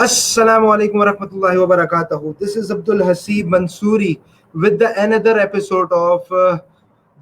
Assalamu alaikum warahmatullahi wabarakatuh. This is Abdul Haseeb Mansoori with the another episode of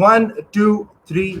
1 2 3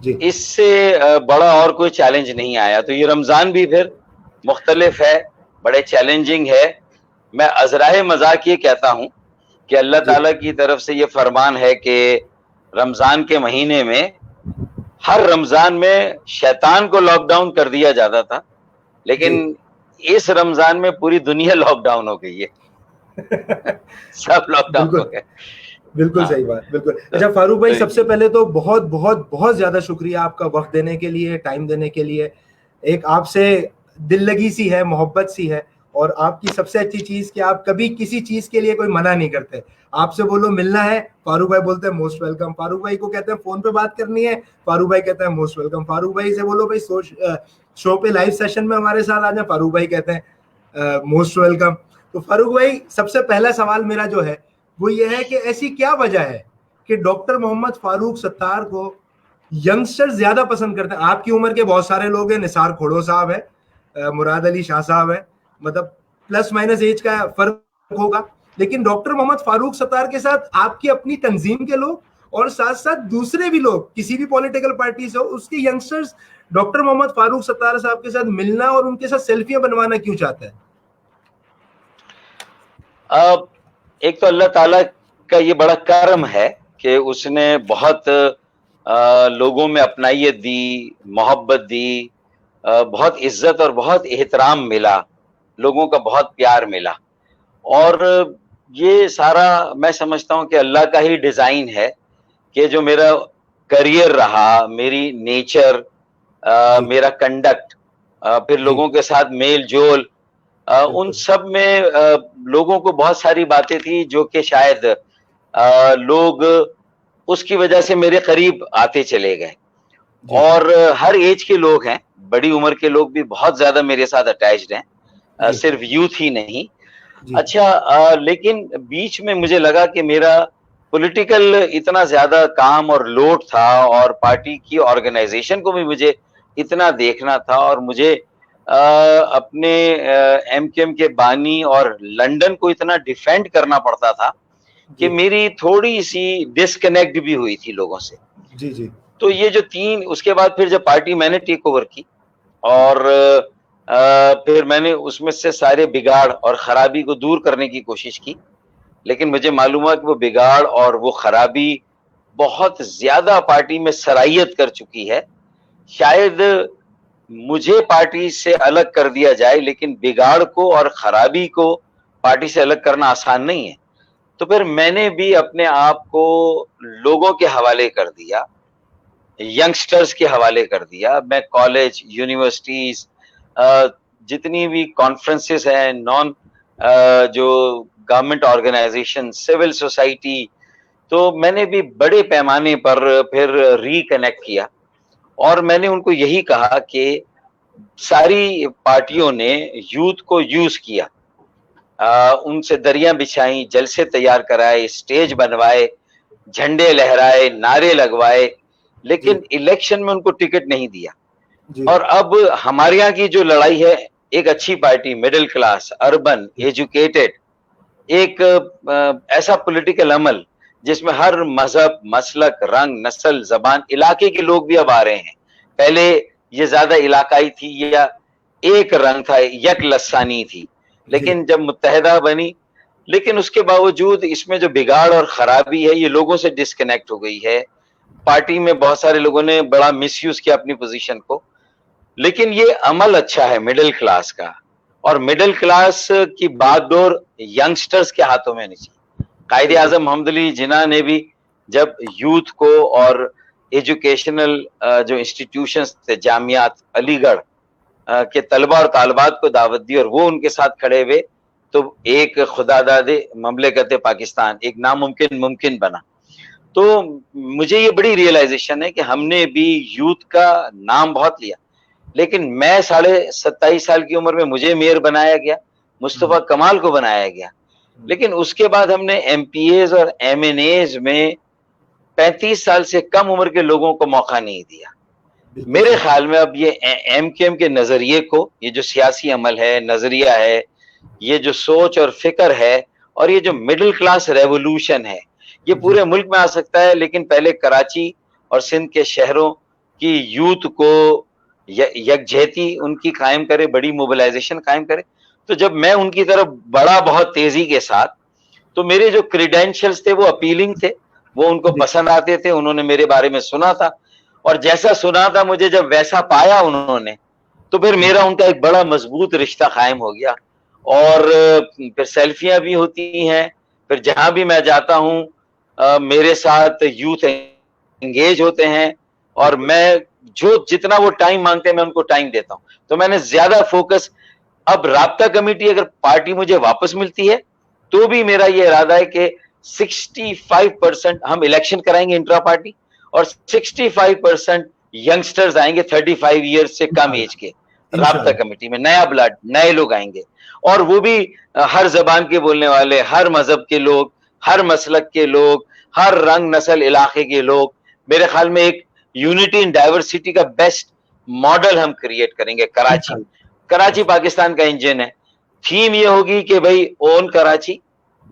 اس سے بڑا اور کوئی challenge نہیں آیا. تو یہ رمضان بھی پھر مختلف ہے, بڑے چیلنجنگ ہے. میں ازرائے مذاق یہ کہتا ہوں کہ اللہ تعالیٰ کی طرف سے یہ فرمان ہے کہ رمضان کے مہینے میں ہر رمضان میں شیطان کو لاک ڈاؤن کر دیا جاتا تھا, لیکن اس رمضان میں پوری دنیا لاک ڈاؤن ہو گئی ہے, سب لاک ڈاؤن ہو گئے. بالکل صحیح بات, بالکل. اچھا فاروق بھائی, سب سے پہلے تو بہت بہت بہت زیادہ شکریہ آپ کا وقت دینے کے لیے, ٹائم دینے کے لیے. ایک آپ سے دل لگی سی ہے, محبت سی ہے, اور آپ کی سب سے اچھی چیز کہ آپ کبھی کسی چیز کے لیے کوئی منع نہیں کرتے. آپ سے بولو ملنا ہے, فاروق بھائی بولتے ہیں موسٹ ویلکم. فاروق بھائی کو کہتے ہیں فون پہ بات کرنی ہے, فاروق بھائی کہتے ہیں موسٹ ویلکم. فاروق بھائی سے بولو بھائی شو پہ لائیو سیشن میں ہمارے ساتھ آ جائیں, فاروق بھائی کہتے ہیں موسٹ ویلکم. تو فاروق بھائی, سب سے پہلا سوال میرا جو ہے وہ یہ ہے کہ ایسی کیا وجہ ہے کہ ڈاکٹر محمد فاروق ستار کو ینگسٹر زیادہ پسند کرتے ہیں؟ آپ کی عمر کے بہت سارے لوگ ہیں, نثار کھوڑو صاحب ہے, مراد علی شاہ صاحب ہے, مطلب پلس مائنس ایج کا فرق ہوگا, لیکن ڈاکٹر محمد فاروق ستار کے ساتھ آپ کی اپنی تنظیم کے لوگ اور ساتھ ساتھ دوسرے بھی لوگ کسی بھی پولیٹیکل پارٹی سے ہو, اس کے ینگسٹرز ڈاکٹر محمد فاروق ستار صاحب کے ساتھ ملنا اور ان کے ساتھ سیلفیاں بنوانا کیوں چاہتے ہیں؟ ایک تو اللہ تعالیٰ کا یہ بڑا کرم ہے کہ اس نے بہت لوگوں میں اپنائیت دی, محبت دی, بہت عزت اور بہت احترام ملا, لوگوں کا بہت پیار ملا. اور یہ سارا میں سمجھتا ہوں کہ اللہ کا ہی ڈیزائن ہے کہ جو میرا کریئر رہا, میری نیچر, میرا کنڈکٹ, پھر لوگوں کے ساتھ میل جول, ان سب میں لوگوں کو بہت ساری باتیں تھی جو کہ شاید لوگ اس کی وجہ سے میرے قریب آتے چلے گئے. اور ہر ایج کے لوگ ہیں, بڑی عمر کے لوگ بھی بہت زیادہ میرے ساتھ اٹیچڈ ہیں, صرف یوتھ ہی نہیں. اچھا, لیکن بیچ میں مجھے لگا کہ میرا پولیٹیکل اتنا زیادہ کام اور لوڈ تھا, اور پارٹی کی آرگنائزیشن کو بھی مجھے اتنا دیکھنا تھا, اور مجھے اپنے ایم کیو ایم کے بانی اور لنڈن کو اتنا ڈیفینڈ کرنا پڑتا تھا کہ میری تھوڑی سی ڈسکنیکٹ بھی ہوئی تھی لوگوں سے. تو یہ جو اس کے بعد پھر جب پارٹی میں نے ٹیک اوور کی, اور پھر میں نے اس میں سے سارے بگاڑ اور خرابی کو دور کرنے کی کوشش کی, لیکن مجھے معلوم ہوا کہ وہ بگاڑ اور وہ خرابی بہت زیادہ پارٹی میں سرائیت کر چکی ہے. شاید مجھے پارٹی سے الگ کر دیا جائے, لیکن بگاڑ کو اور خرابی کو پارٹی سے الگ کرنا آسان نہیں ہے. تو پھر میں نے بھی اپنے آپ کو لوگوں کے حوالے کر دیا, ینگسٹرز کے حوالے کر دیا. میں کالج, یونیورسٹیز, جتنی بھی کانفرنسز ہیں, جو گورنمنٹ آرگنائزیشن, سول سوسائٹی, تو میں نے بھی بڑے پیمانے پر پھر ریکنیکٹ کیا. اور میں نے ان کو یہی کہا کہ ساری پارٹیوں نے یوتھ کو یوز کیا, ان سے دریاں بچھائیں, جلسے تیار کرائے, اسٹیج بنوائے, جھنڈے لہرائے, نعرے لگوائے, لیکن الیکشن میں ان کو ٹکٹ نہیں دیا. اور اب ہمارے یہاں کی جو لڑائی ہے, ایک اچھی party, middle class, urban, educated, ایک ایسا پولیٹیکل عمل جس میں ہر مذہب, مسلک, رنگ, نسل, زبان, علاقے کے لوگ بھی اب آ رہے ہیں. پہلے یہ زیادہ علاقائی تھی, یا ایک رنگ تھا, یک لسانی تھی, لیکن جب متحدہ بنی, لیکن اس کے باوجود اس میں جو بگاڑ اور خرابی ہے یہ لوگوں سے ڈسکنیکٹ ہو گئی ہے. پارٹی میں بہت سارے لوگوں نے بڑا مس یوز کیا اپنی پوزیشن کو. لیکن یہ عمل اچھا ہے مڈل کلاس کا, اور مڈل کلاس کی بات ڈور ینگسٹرز کے ہاتھوں میں نہیں چاہیے. قائد اعظم محمد علی جناح نے بھی جب یوتھ کو اور ایجوکیشنل جو انسٹیٹیوشنز تھے, جامعات, علی گڑھ کے طلبہ اور طالبات کو دعوت دی, اور وہ ان کے ساتھ کھڑے ہوئے, تو ایک خدا داد مملکت پاکستان, ایک ناممکن ممکن بنا. تو مجھے یہ بڑی ریئلائزیشن ہے کہ ہم نے بھی یوتھ کا نام بہت لیا, لیکن میں 27.5 سال کی عمر میں مجھے میئر بنایا گیا, مصطفیٰ کمال کو بنایا گیا, لیکن اس کے بعد ہم نے ایم پی ایز اور ایم این ایز میں 35 سال سے کم عمر کے لوگوں کو موقع نہیں دیا. میرے خیال میں اب یہ ایم کیو ایم کے نظریے کو, یہ جو سیاسی عمل ہے, نظریہ ہے, یہ جو سوچ اور فکر ہے, اور یہ جو مڈل کلاس ریولوشن ہے, یہ پورے ملک میں آ سکتا ہے, لیکن پہلے کراچی اور سندھ کے شہروں کہ یوتھ کو یکجہتی ان کی قائم کرے, بڑی موبلائزیشن قائم کرے. تو جب میں ان کی طرف بڑا بہت تیزی کے ساتھ, تو میرے جو کریڈینشلز تھے وہ اپیلنگ تھے, وہ ان کو پسند آتے تھے, انہوں نے میرے بارے میں سنا تھا, اور جیسا سنا تھا مجھے جب ویسا پایا انہوں نے, تو پھر میرا ان کا ایک بڑا مضبوط رشتہ قائم ہو گیا. اور پھر سیلفیاں بھی ہوتی ہیں, پھر جہاں بھی میں جاتا ہوں میرے ساتھ یوتھ انگیج ہوتے ہیں, اور میں جتنا وہ ٹائم مانگتے ہیں میں ان کو ٹائم دیتا ہوں. تو میں نے زیادہ فوکس, اب رابطہ کمیٹی اگر پارٹی مجھے واپس ملتی ہے تو بھی میرا یہ ارادہ ہے کہ 65% ہم الیکشن کرائیں گے انٹرا پارٹی, اور 65% ینگسٹرز آئیں گے 35 ایئرز سے کم ایج کے رابطہ کمیٹی میں, نیا بلڈ, نئے لوگ آئیں گے, اور وہ بھی ہر زبان کے بولنے والے, ہر مذہب کے لوگ, ہر مسلک کے لوگ, ہر رنگ نسل علاقے کے لوگ. میرے خیال میں ایک یونٹی ان ڈائیورسٹی کا بیسٹ ماڈل ہم کریٹ کریں گے. کراچی پاکستان کا انجن ہے. تھیم یہ ہوگی کہ بھائی اون کراچی,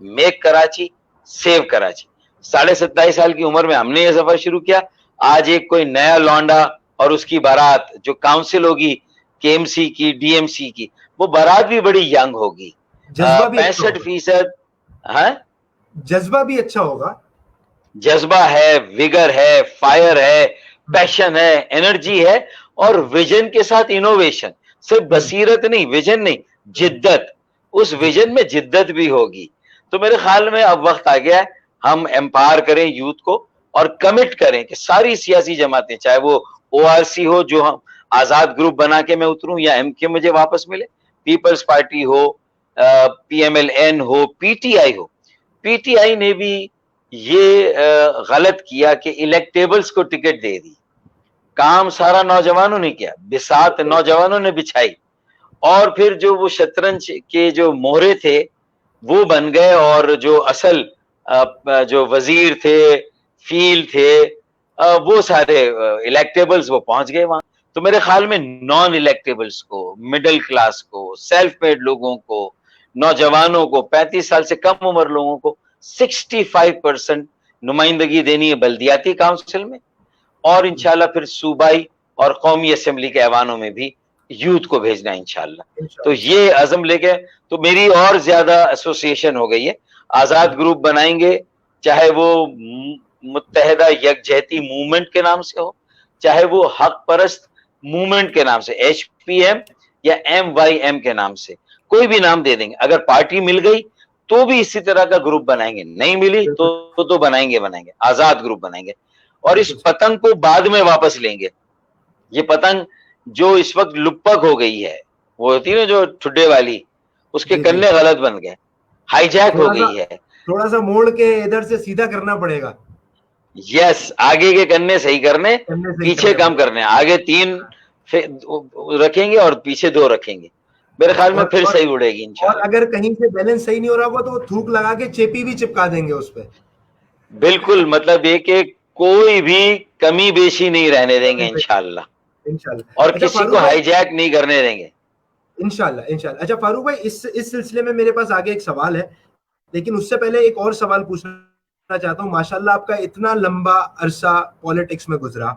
میک کراچی, سیو کراچی. 27.5 سال کی عمر میں ہم نے یہ سفر شروع کیا. آج ایک کوئی نیا لونڈا اور اس کی بارات جو کاؤنسل ہوگی کے ایم سی کی, ڈی ایم سی کی, وہ بارات بھی بڑی ینگ ہوگی. 65%. ہاں, جذبہ بھی اچھا ہوگا. جذبہ ہے, ویگر ہے, فائر ہے, پیشن ہے, انرجی ہے, اور ویژن کے ساتھ انوویشن. صرف بصیرت نہیں, ویژن نہیں, جدت. اس ویژن میں جدت بھی ہوگی. تو میرے خیال میں اب وقت آ گیا ہے ہم امپاور کریں یوتھ کو, اور کمٹ کریں کہ ساری سیاسی جماعتیں, چاہے وہ او آر سی ہو جو ہم آزاد گروپ بنا کے میں اتروں, یا ایم کے مجھے واپس ملے, پیپلز پارٹی ہو, پی ایم ایل این ہو, پی ٹی آئی ہو. پی ٹی آئی نے بھی یہ غلط کیا کہ الیکٹیبلز کو ٹکٹ دے دی. کام سارا نوجوانوں نے کیا, بساط نوجوانوں نے بچھائی, اور پھر جو وہ شطرنج کے جو مہرے تھے وہ بن گئے, اور جو اصل جو وزیر تھے, فیل تھے, وہ سارے الیکٹیبلز وہ پہنچ گئے وہاں. تو میرے خیال میں نان الیکٹیبلز کو, مڈل کلاس کو, سیلف میڈ لوگوں کو, نوجوانوں کو, 35 سال سے کم عمر لوگوں کو 65% نمائندگی دینی ہے بلدیاتی کاؤنسل میں, اور انشاءاللہ پھر صوبائی اور قومی اسمبلی کے ایوانوں میں بھی یوتھ کو بھیجنا ہے انشاءاللہ. تو یہ عزم لے کے تو میری اور زیادہ ایسوسیشن ہو گئی ہے. آزاد گروپ بنائیں گے, چاہے وہ متحدہ یکجہتی موومنٹ کے نام سے ہو, چاہے وہ حق پرست موومنٹ کے نام سے, ایچ پی ایم یا ایم وائی ایم کے نام سے, کوئی بھی نام دے دیں گے. اگر پارٹی مل گئی تو بھی اسی طرح کا گروپ بنائیں گے, نہیں ملی تو بنائیں گے, آزاد گروپ بنائیں گے. اور اس پتنگ کو بعد میں واپس لیں گے. یہ پتنگ جو اس وقت لپک ہو گئی ہے, وہ ہوتی ہے نا جو ٹھڈے والی, اس کے کنے غلط بن گئے, ہائی جیک ہو گئی ہے. تھوڑا سا موڑ کے ادھر سے سیدھا کرنا پڑے گا. یس, آگے کے کنے صحیح کرنے, پیچھے کم کرنے. آگے 3 رکھیں گے اور پیچھے 2 رکھیں گے. میرے خیال میں پھر صحیح اڑے گی انشاءاللہ. اور اگر کہیں سے بیلنس صحیح نہیں ہو رہا ہوگا تو تھوک لگا کے چیپی بھی چپکا دیں گے اس پہ. بالکل, مطلب یہ کہ کوئی بھی کمی بیشی نہیں رہنے دیں گے انشاءاللہ, اور کسی کو ہائی جیک نہیں کرنے دیں گے انشاءاللہ. اچھا فاروق بھائی, اس سلسلے میں میرے پاس آگے ایک سوال ہے, لیکن اس سے پہلے ایک اور سوال پوچھنا چاہتا ہوں. ماشاءاللہ آپ کا اتنا لمبا عرصہ پالیٹکس میں گزرا,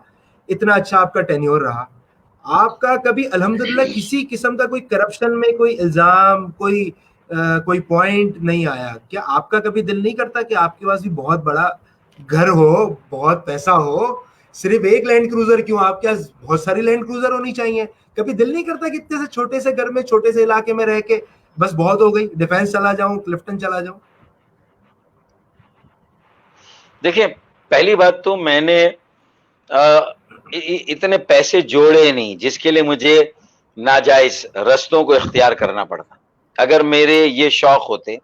اتنا اچھا آپ کا ٹینیور رہا, آپ کا کبھی الحمدللہ کسی قسم کا کوئی کرپشن میں کوئی الزام, کوئی پوائنٹ نہیں آیا کیا؟ آپ کا کبھی دل نہیں کرتا کہ آپ کے پاس بھی بہت بڑا گھر ہو, بہت پیسہ ہو, صرف ایک لینڈ کروزر کیوں, آپ کے پاس بہت ساری لینڈ کروزر ہونی چاہیے؟ کبھی دل نہیں کرتا کہ اتنے سے چھوٹے سے گھر میں, چھوٹے سے علاقے میں رہ کے بس بہت ہو گئی, ڈیفینس چلا جاؤں, کلفٹن چلا جاؤں؟ دیکھیں, پہلی بات تو میں نے اتنے پیسے جوڑے نہیں جس کے لیے مجھے ناجائز رستوں کو اختیار کرنا پڑتا. اگر میرے یہ شوق ہوتے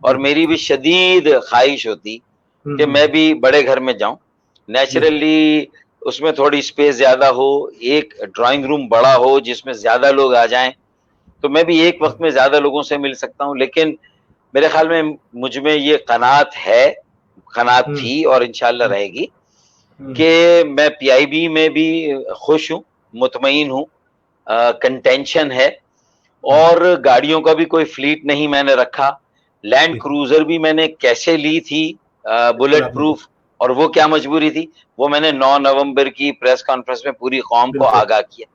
اور میری بھی شدید خواہش ہوتی کہ میں بھی بڑے گھر میں جاؤں, نیچرلی اس میں تھوڑی سپیس زیادہ ہو, ایک ڈرائنگ روم بڑا ہو جس میں زیادہ لوگ آ جائیں, تو میں بھی ایک وقت میں زیادہ لوگوں سے مل سکتا ہوں. لیکن میرے خیال میں مجھ میں یہ قناعت ہے, قناعت تھی اور انشاءاللہ رہے گی کہ میں پی آئی بی میں بھی خوش ہوں, مطمئن ہوں, کنٹینشن ہے, اور گاڑیوں کا بھی کوئی فلیٹ نہیں میں نے رکھا. لینڈ کروزر بھی میں نے کیسے لی تھی, بلٹ پروف اور وہ کیا مجبوری تھی؟ وہ میں نے 9 نومبر کی پریس کانفرنس میں پوری قوم کو آگاہ کیا.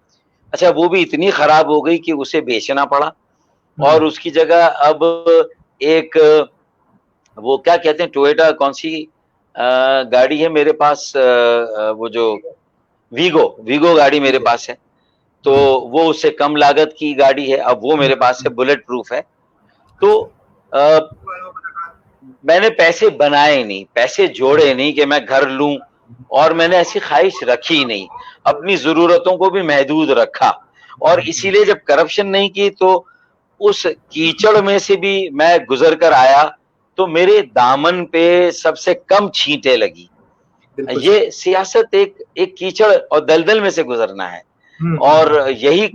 اچھا وہ بھی اتنی خراب ہو گئی کہ اسے بیچنا پڑا, اور اس کی جگہ اب ایک وہ کیا کہتے ہیں ٹویٹا, کون سی گاڑی ہے میرے پاس, وہ جو ویگو گاڑی میرے پاس ہے, تو وہ اس سے کم لاگت کی گاڑی ہے, اب وہ میرے پاس ہے, بلٹ پروف ہے. تو میں نے پیسے بنائے نہیں, پیسے جوڑے نہیں کہ میں گھر لوں, اور میں نے ایسی خواہش رکھی نہیں, اپنی ضرورتوں کو بھی محدود رکھا, اور اسی لیے جب کرپشن نہیں کی تو اس کیچڑ میں سے بھی میں گزر کر آیا تو میرے دامن پہ سب سے کم چھینٹیں لگی. یہ سیاست ایک کیچڑ اور دلدل میں سے گزرنا ہے, اور یہی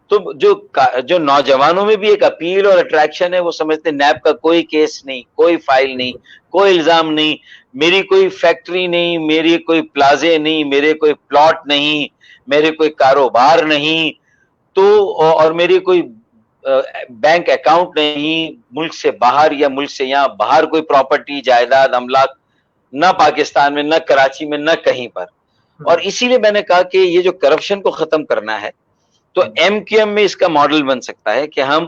تو جو نوجوانوں میں بھی ایک اپیل اور اٹریکشن ہے, وہ سمجھتے ہیں نیب کا کوئی کیس نہیں, کوئی فائل نہیں, کوئی الزام نہیں, میری کوئی فیکٹری نہیں, میری کوئی پلازے نہیں, میرے کوئی پلاٹ نہیں, میرے کوئی کاروبار نہیں, تو اور میری کوئی بینک اکاؤنٹ نہیں, ملک سے باہر یا ملک سے یہاں باہر کوئی پراپرٹی, جائیداد, املاک نہ پاکستان میں, نہ کراچی میں, نہ کہیں پر. اور اسی لیے میں نے کہا کہ یہ جو کرپشن کو ختم کرنا ہے تو ایم کیو ایم میں اس کا ماڈل بن سکتا ہے کہ ہم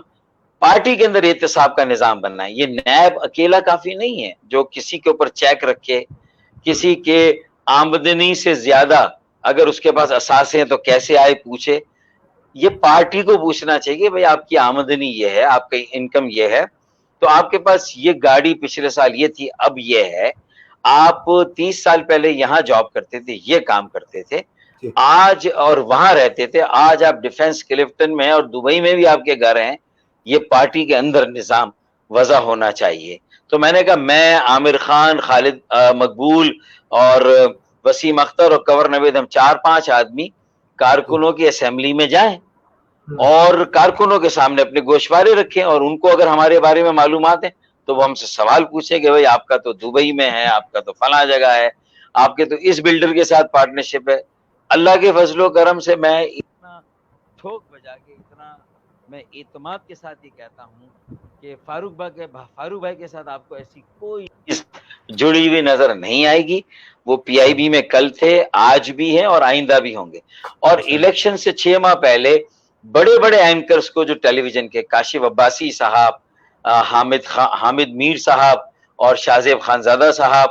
پارٹی کے اندر احتساب کا نظام بننا ہے. یہ نیب اکیلا کافی نہیں ہے جو کسی کے اوپر چیک رکھے, کسی کے آمدنی سے زیادہ اگر اس کے پاس اثاثے ہیں تو کیسے آئے پوچھے. یہ پارٹی کو پوچھنا چاہیے کہ بھئی آپ کی آمدنی یہ ہے, آپ کی انکم یہ ہے, تو آپ کے پاس یہ گاڑی پچھلے سال یہ تھی, اب یہ ہے, آپ 30 سال پہلے یہاں جاب کرتے تھے, یہ کام کرتے تھے, آج اور وہاں رہتے تھے, آج آپ ڈیفنس کلفٹن میں اور دبئی میں بھی آپ کے گھر ہیں. یہ پارٹی کے اندر نظام وضع ہونا چاہیے. تو میں نے کہا میں, عامر خان, خالد مقبول اور وسیم اختر اور کنور نوید, ہم 4-5 آدمی کارکنوں کی اسمبلی میں جائیں اور کارکنوں کے سامنے اپنے گوشوارے رکھیں, اور ان کو اگر ہمارے بارے میں معلومات ہیں تو وہ ہم سے سوال پوچھیں کہ بھئی آپ کا تو دبئی میں ہے, آپ کا تو فلاں جگہ ہے, آپ کے تو اس بلڈر کے ساتھ پارٹنرشپ ہے. اللہ کے فضل و کرم سے میں اتنا ٹھوک بجا کے, اتنا میں اعتماد کے ساتھ یہ کہتا ہوں کہ فاروق بھائی کے ساتھ آپ کو ایسی کوئی جڑی ہوئی نظر نہیں آئے گی. وہ پی آئی بی میں کل تھے, آج بھی ہیں اور آئندہ بھی ہوں گے. اور الیکشن سے 6 ماہ پہلے بڑے بڑے اینکرز کو جو ٹیلی ویژن کے, کاشف عباسی صاحب, حامد میر صاحب اور شاہزیب خانزادہ صاحب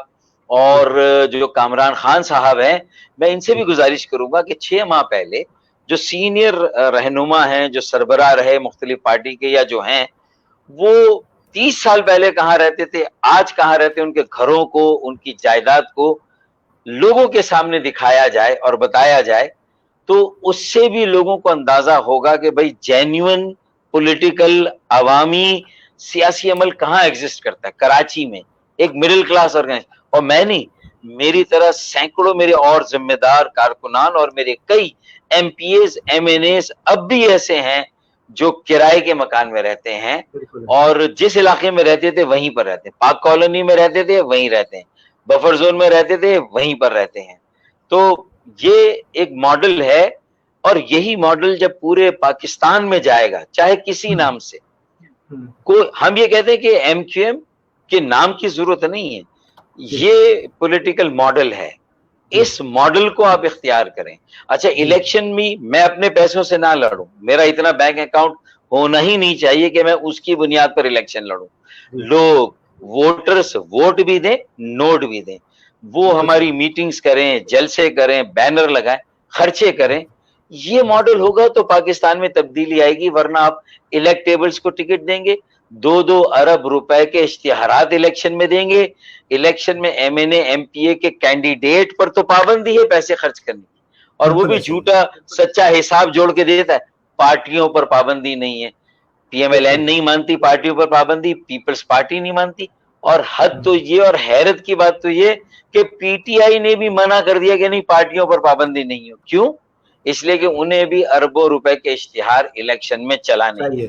اور جو کامران خان صاحب ہیں, میں ان سے بھی گزارش کروں گا کہ 6 ماہ پہلے جو سینئر رہنما ہیں, جو سربراہ رہے مختلف پارٹی کے یا جو ہیں, وہ 30 سال پہلے کہاں رہتے تھے, آج کہاں رہتے, ان کے گھروں کو, ان کی جائیداد کو لوگوں کے سامنے دکھایا جائے اور بتایا جائے, تو اس سے بھی لوگوں کو اندازہ ہوگا کہ بھئی جینیون پولیٹیکل عوامی سیاسی عمل کہاں ایگزسٹ کرتا ہے. کراچی میں ایک مڈل کلاس آرگنائزیشن, اور میں نہیں, میری طرح سینکڑوں میرے اور ذمہ دار کارکنان اور میرے کئی M P As, M N As اب بھی ایسے ہیں جو کرائے کے مکان میں رہتے ہیں, اور جس علاقے میں رہتے تھے وہیں پر رہتے ہیں, پاک کالونی میں رہتے تھے وہیں رہتے ہیں, بفر زون میں رہتے تھے وہیں پر رہتے ہیں. تو یہ ایک ماڈل ہے, اور یہی ماڈل جب پورے پاکستان میں جائے گا, چاہے کسی نام سے, ہم یہ کہتے ہیں کہ ایم کیو ایم کے نام کی ضرورت نہیں ہے, یہ پولیٹیکل ماڈل ہے, اس ماڈل کو آپ اختیار کریں. اچھا الیکشن میں اپنے پیسوں سے نہ لڑوں, میرا اتنا بینک اکاؤنٹ ہونا ہی نہیں چاہیے کہ میں اس کی بنیاد پر الیکشن لڑوں. لوگ ووٹرز ووٹ بھی دیں, نوٹ بھی دیں, وہ ہماری میٹنگز کریں, جلسے کریں, بینر لگائیں, خرچے کریں. یہ ماڈل ہوگا تو پاکستان میں تبدیلی آئے گی. ورنہ آپ الیکٹیبلز کو ٹکٹ دیں گے, 2-2 ارب روپے کے اشتہارات الیکشن میں دیں گے, الیکشن میں M N A M P A کے کینڈیڈیٹ پر تو پابندی ہے پیسے خرچ کرنے کی, اور وہ بھی جھوٹا سچا حساب جوڑ کے دیتا ہے. پارٹیوں پر پابندی نہیں ہے, پی ایم ایل این نہیں مانتی پارٹیوں پر پابندی, پیپلز پارٹی نہیں مانتی. اور حد تو یہ, اور حیرت کی بات تو یہ کہ پی ٹی آئی نے بھی منع کر دیا کہ نہیں پارٹیوں پر پابندی نہیں ہو. کیوں؟ اس لیے کہ انہیں بھی اربوں روپے کے اشتہار الیکشن میں چلانے ہیں,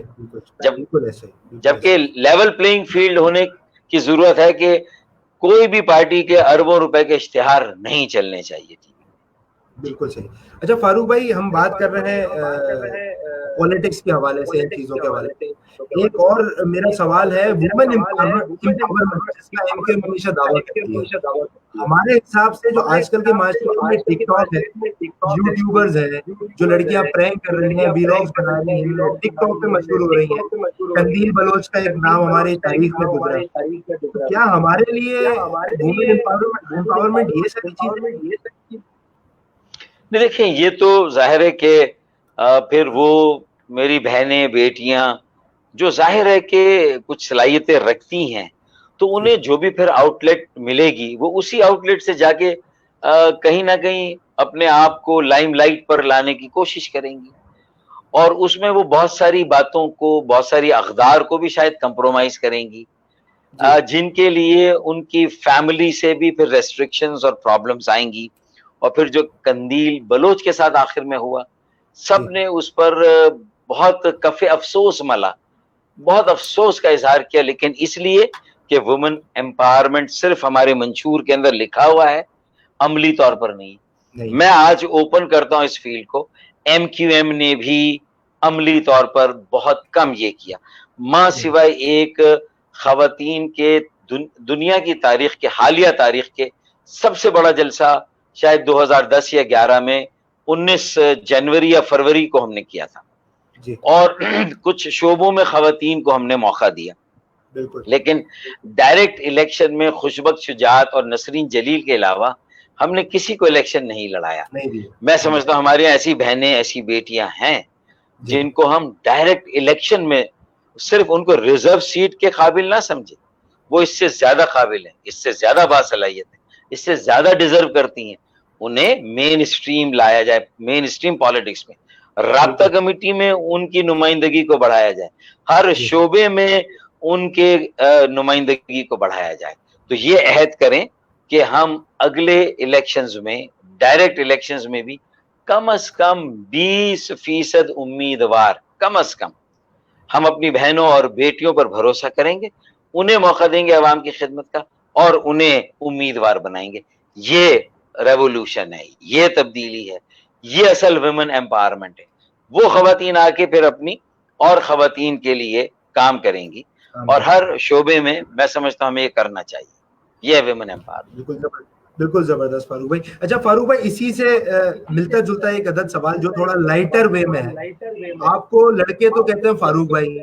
جبکہ لیول پلینگ فیلڈ ہونے کی ضرورت ہے, کہ کوئی بھی پارٹی کے اربوں روپے کے اشتہار نہیں چلنے چاہیے. بالکل صحیح. اچھا فاروق بھائی, ہم بات کر رہے ہیں پالیٹکس کے حوالے سے, ان چیزوں کے حوالے سے. ایک اور میرا سوال ہے وومن امپاورمنٹ, جس کا ایم کے ہمیشہ دعویٰ کرتی ہے. ہمارے حساب سے جو آج کل کے معاشرے میں ٹک ٹاک ہے, یوٹیوبرز ہیں, جو لڑکیاں پرینک کر رہی ہیں, ویلاگز بنا رہی ہیں, ٹک ٹاک پہ مشہور ہو رہی ہیں. قندیل بلوچ کا ایک نام ہماری تاریخ میں گزرا. تو کیا ہمارے لیے وومن امپاورمنٹ یہ ساری چیزیں؟ نہیں دیکھیں, یہ تو ظاہر ہے کہ پھر وہ میری بہنیں بیٹیاں جو ظاہر ہے کہ کچھ صلاحیتیں رکھتی ہیں, تو انہیں جو بھی پھر آؤٹ لیٹ ملے گی وہ اسی آؤٹ لیٹ سے جا کے کہیں نہ کہیں اپنے آپ کو لائم لائٹ پر لانے کی کوشش کریں گی, اور اس میں وہ بہت ساری باتوں کو, بہت ساری اقدار کو بھی شاید کمپرومائز کریں گی, جن کے لیے ان کی فیملی سے بھی پھر ریسٹرکشنز اور پرابلمز آئیں گی. اور پھر جو قندیل بلوچ کے ساتھ آخر میں ہوا, سب نے اس پر بہت کف افسوس ملا, بہت افسوس کا اظہار کیا, لیکن اس لیے کہ وومن امپاورمنٹ صرف ہمارے منشور کے اندر لکھا ہوا ہے, عملی طور پر نہیں. میں آج اوپن کرتا ہوں اس فیلڈ کو, ایم کیو ایم نے بھی عملی طور پر بہت کم یہ کیا, ماں سوائے ایک خواتین کے دنیا کی تاریخ کے, حالیہ تاریخ کے سب سے بڑا جلسہ شاید 2010 یا 11 میں 19 جنوری یا فروری کو ہم نے کیا تھا, اور کچھ شعبوں میں خواتین کو ہم نے موقع دیا. لیکن ڈائریکٹ الیکشن میں خوشبخت شجاعت اور نسرین جلیل کے علاوہ ہم نے کسی کو الیکشن نہیں لڑایا. میں سمجھتا ہوں ہمارے یہاں ایسی بہنیں, ایسی بیٹیاں ہیں جن کو ہم ڈائریکٹ الیکشن میں صرف ان کو ریزرو سیٹ کے قابل نہ سمجھے, وہ اس سے زیادہ قابل ہیں, اس سے زیادہ باصلاحیت ہیں, اس سے زیادہ ڈیزرو کرتی ہیں. انہیں مین اسٹریم لایا جائے, مین اسٹریم پالیٹکس میں, رابطہ کمیٹی میں ان کی نمائندگی کو بڑھایا جائے, ہر شعبے میں ان کے نمائندگی کو بڑھایا جائے. تو یہ عہد کریں کہ ہم اگلے الیکشنز میں, ڈائریکٹ الیکشنز میں بھی کم از کم 20% امیدوار, کم از کم ہم اپنی بہنوں اور بیٹیوں پر بھروسہ کریں گے, انہیں موقع دیں گے عوام کی خدمت کا, اور انہیں امیدوار بنائیں گے. یہ ریولوشن ہے, یہ تبدیلی ہے, یہ اصل ویمن ایمپاورمنٹ ہے. وہ خواتین آ کے پھر اپنی اور خواتین کے لیے کام کریں گی, اور ہر شعبے میں میں سمجھتا ہوں ہمیں یہ کرنا چاہیے. یہ ویمن ایمپاورمنٹ. بالکل زبردست فاروق بھائی. اچھا فاروق بھائی, اسی سے ملتا جلتا ایک عدد سوال جو تھوڑا لائٹر وے میں ہے. آپ کو لڑکے تو کہتے ہیں فاروق بھائی,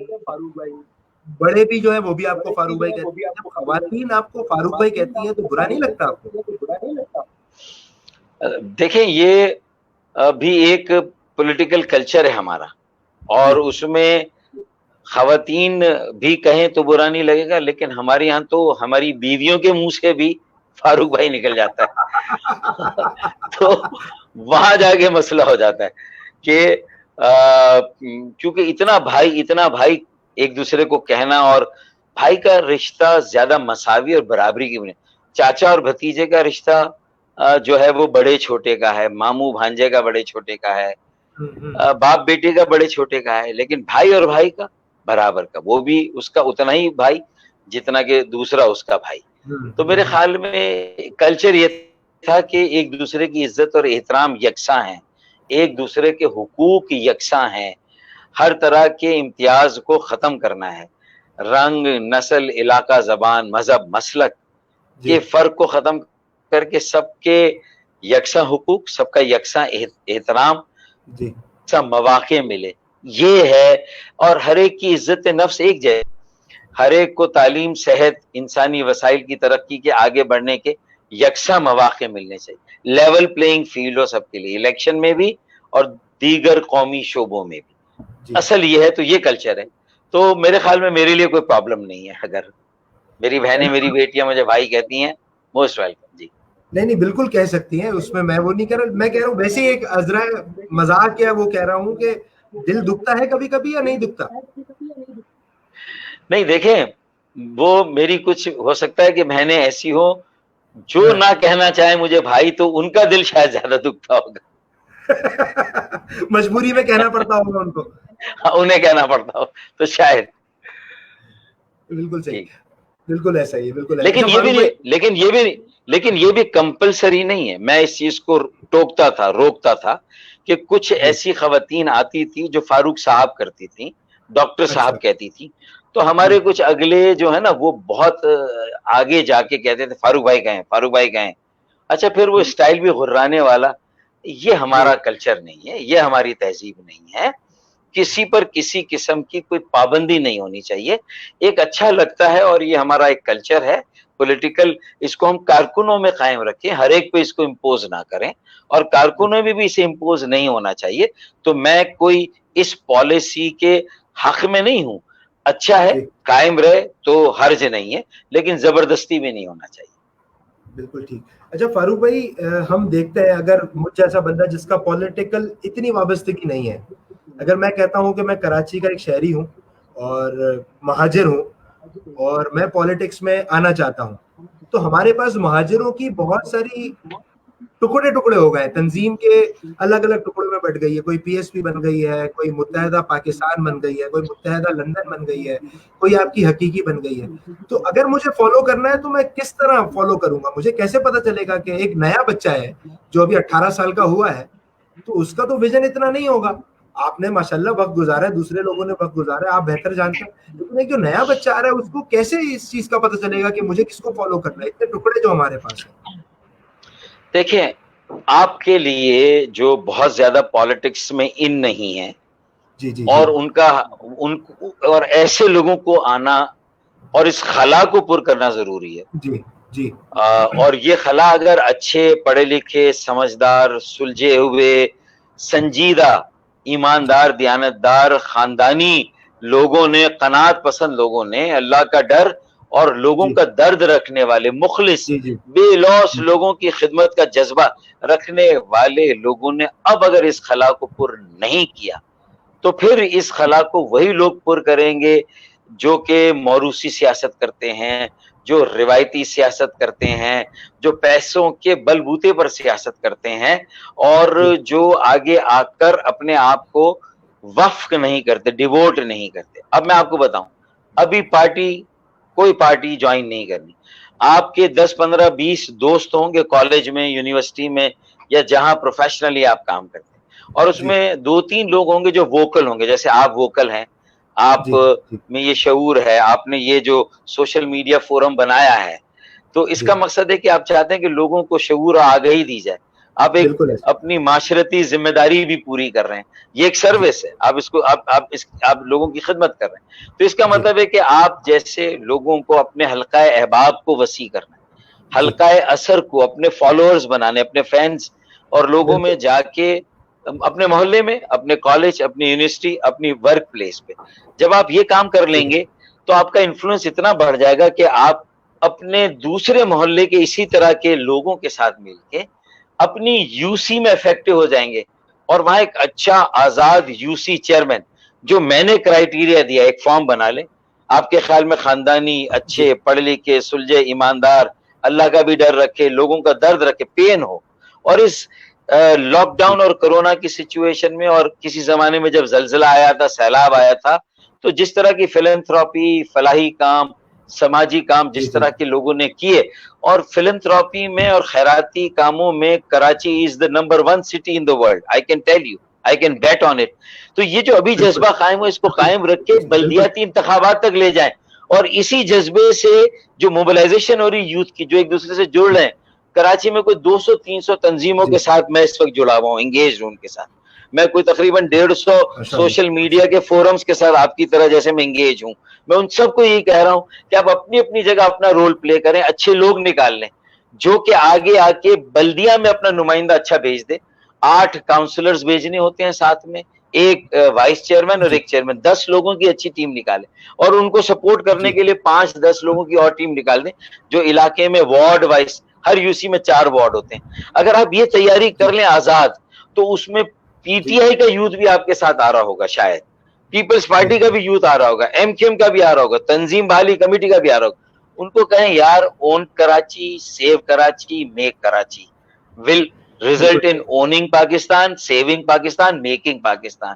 بڑے بھی جو ہے وہ بھی آپ کو فاروق بھائی کہتے ہیں, جب خواتین آپ کو فاروق بھائی کہتی ہیں تو برا نہیں لگتا آپ کو؟ دیکھیں, یہ بھی ایک پولیٹیکل کلچر ہے ہمارا, اور اس میں خواتین بھی کہیں تو برا نہیں لگے گا, لیکن ہمارے یہاں تو ہماری بیویوں کے منہ سے بھی فاروق بھائی نکل جاتا ہے. تو وہاں جا کے مسئلہ ہو جاتا ہے کہ کیونکہ اتنا بھائی ایک دوسرے کو کہنا, اور بھائی کا رشتہ زیادہ مساوی اور برابری کی بنیاد, چاچا اور بھتیجے کا رشتہ جو ہے وہ بڑے چھوٹے کا ہے, ماموں بھانجے کا بڑے چھوٹے کا ہے, باپ بیٹے کا بڑے چھوٹے کا ہے, لیکن بھائی اور بھائی کا برابر کا, وہ بھی اس کا اتنا ہی بھائی جتنا کہ دوسرا اس کا بھائی. تو میرے خیال میں کلچر یہ تھا کہ ایک دوسرے کی عزت اور احترام یکساں ہیں, ایک دوسرے کے حقوق یکساں ہیں, ہر طرح کے امتیاز کو ختم کرنا ہے, رنگ, نسل, علاقہ, زبان, مذہب, مسلک کے فرق کو ختم کر کے سب کے یکساں حقوق, سب کا یکساں احترام, سب مواقع ملے, یہ ہے. اور ہر ایک کی عزت نفس ایک جیسے, ہر ایک کو تعلیم, صحت, انسانی وسائل کی ترقی کے آگے بڑھنے کے یکساں مواقع ملنے چاہیے, لیول پلینگ فیلڈ ہو سب کے لیے, الیکشن میں بھی اور دیگر قومی شعبوں میں بھی. اصل یہ ہے, تو یہ کلچر ہے. تو میرے خیال میں میرے لیے کوئی پرابلم نہیں ہے اگر میری بہنیں, میری بیٹیاں مجھے بھائی کہتی ہیں, موسٹ ویلکم. جی نہیں بالکل کہہ سکتی ہیں, اس میں وہ نہیں کہہ رہا, میں کہہ رہا ہوں ویسے ایک عذرا مذاق کیا وہ کہہ رہا ہوں کہ دل دکھتا ہے کبھی کبھی یا نہیں دکھتا؟ نہیں دیکھیں, وہ میری کچھ ہو سکتا ہے کہ بہنیں ایسی ہوں جو نہ کہنا چاہیں مجھے بھائی, تو ان کا دل شاید زیادہ دکھتا ہوگا. مجبوری میں کہنا پڑتا ہوگا ان کو, انہیں کہنا پڑتا ہو تو شاید. بالکل صحیح. بالکل ایسا ہی ہے، بالکل ایسا. لیکن اچھا فاروق بھائی، لیکن یہ بھی کمپلسری نہیں ہے. میں اس چیز کو ٹوکتا تھا، روکتا تھا کہ کچھ جی ایسی خواتین آتی تھی جو فاروق صاحب کرتی تھی، ڈاکٹر اچھا صاحب کہتی تھی، تو جی ہمارے کچھ اگلے جو ہے نا وہ بہت آگے جا کے کہتے تھے فاروق بھائی کہیں، فاروق بھائی کہیں. اچھا پھر وہ اسٹائل بھی غرانے والا. یہ جی ہمارا کلچر نہیں ہے، یہ ہماری تہذیب نہیں ہے. کسی پر کسی قسم کی کوئی پابندی نہیں ہونی چاہیے. ایک اچھا لگتا ہے اور یہ ہمارا ایک کلچر ہے پولیٹیکل، اس کو ہم کارکنوں میں قائم رکھیں، ہر ایک پہ اس کو امپوز نہ کریں، اور کارکنوں میں بھی اسے امپوز نہیں ہونا چاہیے. تو میں کوئی اس پالیسی کے حق میں نہیں ہوں. اچھا ہے جی قائم رہے تو حرج نہیں ہے، لیکن زبردستی بھی نہیں ہونا چاہیے. بالکل ٹھیک. اچھا فاروق بھائی، ہم دیکھتے ہیں اگر مجھ جیسا بندہ جس کا پولیٹیکل اتنی وابستگی نہیں ہے، اگر میں کہتا ہوں کہ میں کراچی کا ایک شہری ہوں اور مہاجر ہوں اور میں پالیٹکس میں آنا چاہتا ہوں، تو ہمارے پاس مہاجروں کی بہت ساری ٹکڑے ٹکڑے ہو گئے، تنظیم کے الگ الگ ٹکڑوں میں بٹ گئی ہے. کوئی پی ایس پی بن گئی ہے، کوئی متحدہ پاکستان بن گئی ہے، کوئی متحدہ لندن بن گئی ہے، کوئی آپ کی حقیقی بن گئی ہے. تو اگر مجھے فالو کرنا ہے تو میں کس طرح فالو کروں گا؟ مجھے کیسے پتا چلے گا کہ ایک نیا بچہ ہے جو ابھی 18 سال کا ہوا ہے تو اس کا تو ویژن اتنا نہیں ہوگا. آپ نے ماشاءاللہ وقت گزارا ہے، دوسرے لوگوں نے وقت گزارا ہے، آپ بہتر جانتے ہیں، لیکن ایک جو نیا بچہ آ رہا ہے اس کو کیسے اس چیز کا پتہ چلے گا کہ مجھے کس کو فالو کرنا ہے؟ اتنے ٹکڑے جو ہمارے پاس ہیں. دیکھیں، آپ کے لیے جو بہت زیادہ پالیٹکس میں ان نہیں ہے جی جی اور جی اور ایسے لوگوں کو آنا اور اس خلا کو پر کرنا ضروری ہے. جی جی اور یہ خلا اگر اچھے پڑھے لکھے سمجھدار سلجھے ہوئے سنجیدہ ایماندار دیانتدار خاندانی لوگوں نے، قناعت پسند لوگوں نے، اللہ کا ڈر اور لوگوں جی کا درد رکھنے والے مخلص جی جی بے لوث لوگوں کی خدمت کا جذبہ رکھنے والے لوگوں نے اب اگر اس خلا کو پر نہیں کیا تو پھر اس خلا کو وہی لوگ پر کریں گے جو کہ موروثی سیاست کرتے ہیں، جو روایتی سیاست کرتے ہیں، جو پیسوں کے بلبوتے پر سیاست کرتے ہیں، اور جی جو آگے آ کر اپنے آپ کو وقف نہیں کرتے، ڈیووٹ نہیں کرتے. اب میں آپ کو بتاؤں، ابھی کوئی پارٹی جوائن نہیں کرنی. آپ کے 10 15 20 دوست ہوں گے کالج میں، یونیورسٹی میں، یا جہاں پروفیشنلی آپ کام کرتے ہیں، اور اس جی میں 2 3 لوگ ہوں گے جو ووکل ہوں گے، جیسے آپ ووکل ہیں. آپ جی جی میں یہ شعور ہے، آپ نے یہ جو سوشل میڈیا فورم بنایا ہے، تو اس جی کا مقصد ہے کہ آپ چاہتے ہیں کہ لوگوں کو شعور آگاہی دی جائے. آپ ایک بالکل ایسا. اپنی معاشرتی ذمہ داری بھی پوری کر رہے ہیں. یہ ایک جی سروس ہے، آپ اس کو آپ لوگوں کی خدمت کر رہے ہیں. تو اس کا جی مطلب ہے کہ آپ جیسے لوگوں کو اپنے حلقہ احباب کو وسیع کرنا ہے، جی حلقہ اثر کو اپنے فالوورز بنانے، اپنے فینس اور لوگوں میں بالکل جا کے اپنے محلے میں، اپنے کالج، اپنی یونیورسٹی، اپنی ورک پلیس پہ جب آپ یہ کام کر لیں گے تو آپ کا انفلوئنس اتنا بڑھ جائے گا کہ آپ اپنے دوسرے محلے کے اسی طرح کے لوگوں کے ساتھ مل کے اپنی یو سی میں افیکٹو ہو جائیں گے. اور وہاں ایک اچھا آزاد یو سی چیئرمین، جو میں نے کرائیٹیریا دیا، ایک فارم بنا لیں. آپ کے خیال میں خاندانی، جی اچھے پڑھے لکھے سلجھے ایماندار، اللہ کا بھی ڈر رکھے، لوگوں کا درد رکھے، پین ہو. اور اس لاک جی ڈاؤن اور کورونا کی سچویشن میں اور کسی زمانے میں جب زلزلہ آیا تھا، سیلاب آیا تھا، تو جس طرح کی فلنتھراپی، فلاحی کام، سماجی کام جی جس جی طرح کے لوگوں نے کیے، اور فلنتھراپی میں اور خیراتی کاموں میں کراچی از the number 1 city in the world. I can tell you, I can bet on it. تو یہ جو ابھی بالکل جذبہ قائم ہو، اس کو قائم رکھ کے بالکل بلدیاتی انتخابات تک لے جائیں، اور اسی جذبے سے جو موبلائزیشن ہو رہی یوتھ کی، جو ایک دوسرے سے جڑ رہے ہیں. کراچی میں کوئی 200 300 تنظیموں جی کے ساتھ میں اس وقت جڑا ہوا ہوں، انگیج ہوں ان کے ساتھ. میں کوئی تقریباً 150 ماشاء اللہ. سوشل میڈیا کے فورمز کے ساتھ آپ کی طرح جیسے میں انگیج ہوں. میں ان سب کو یہی کہہ رہا ہوں کہ آپ اپنی اپنی جگہ اپنا رول پلے کریں، اچھے لوگ نکال لیں جو کہ آگے آ کے بلدیہ میں اپنا نمائندہ اچھا بھیج دے. 8 کاؤنسلرز بھیجنے ہوتے ہیں ساتھ میں، ایک وائس چیئرمین اور جی ایک چیئرمین، 10 لوگوں کی اچھی ٹیم نکالیں، اور ان کو سپورٹ کرنے جی کے لیے 5 10 لوگوں کی اور ٹیم نکال دیں جو علاقے میں وارڈ وائز، ہر یو سی میں 4 وارڈ ہوتے ہیں. اگر آپ یہ تیاری جی کر لیں آزاد، تو اس میں پی جی ٹی آئی کا یوتھ بھی آپ کے ساتھ آ رہا ہوگا، شاید پیپلز جی پارٹی کا بھی یوتھ آ رہا ہوگا، ایم کیو ایم کا بھی آ رہا ہوگا، تنظیم بحالی کمیٹی کا بھی آ رہا ہوگا. ان کو کہیں یار، own Karachi, save Karachi, make Karachi, will result in owning Pakistan, saving Pakistan, making Pakistan.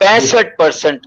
65%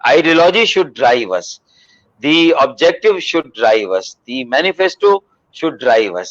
Ideology should drive us, the objective should drive us, the manifesto should drive us.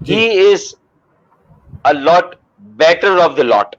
he is a lot better of the lot,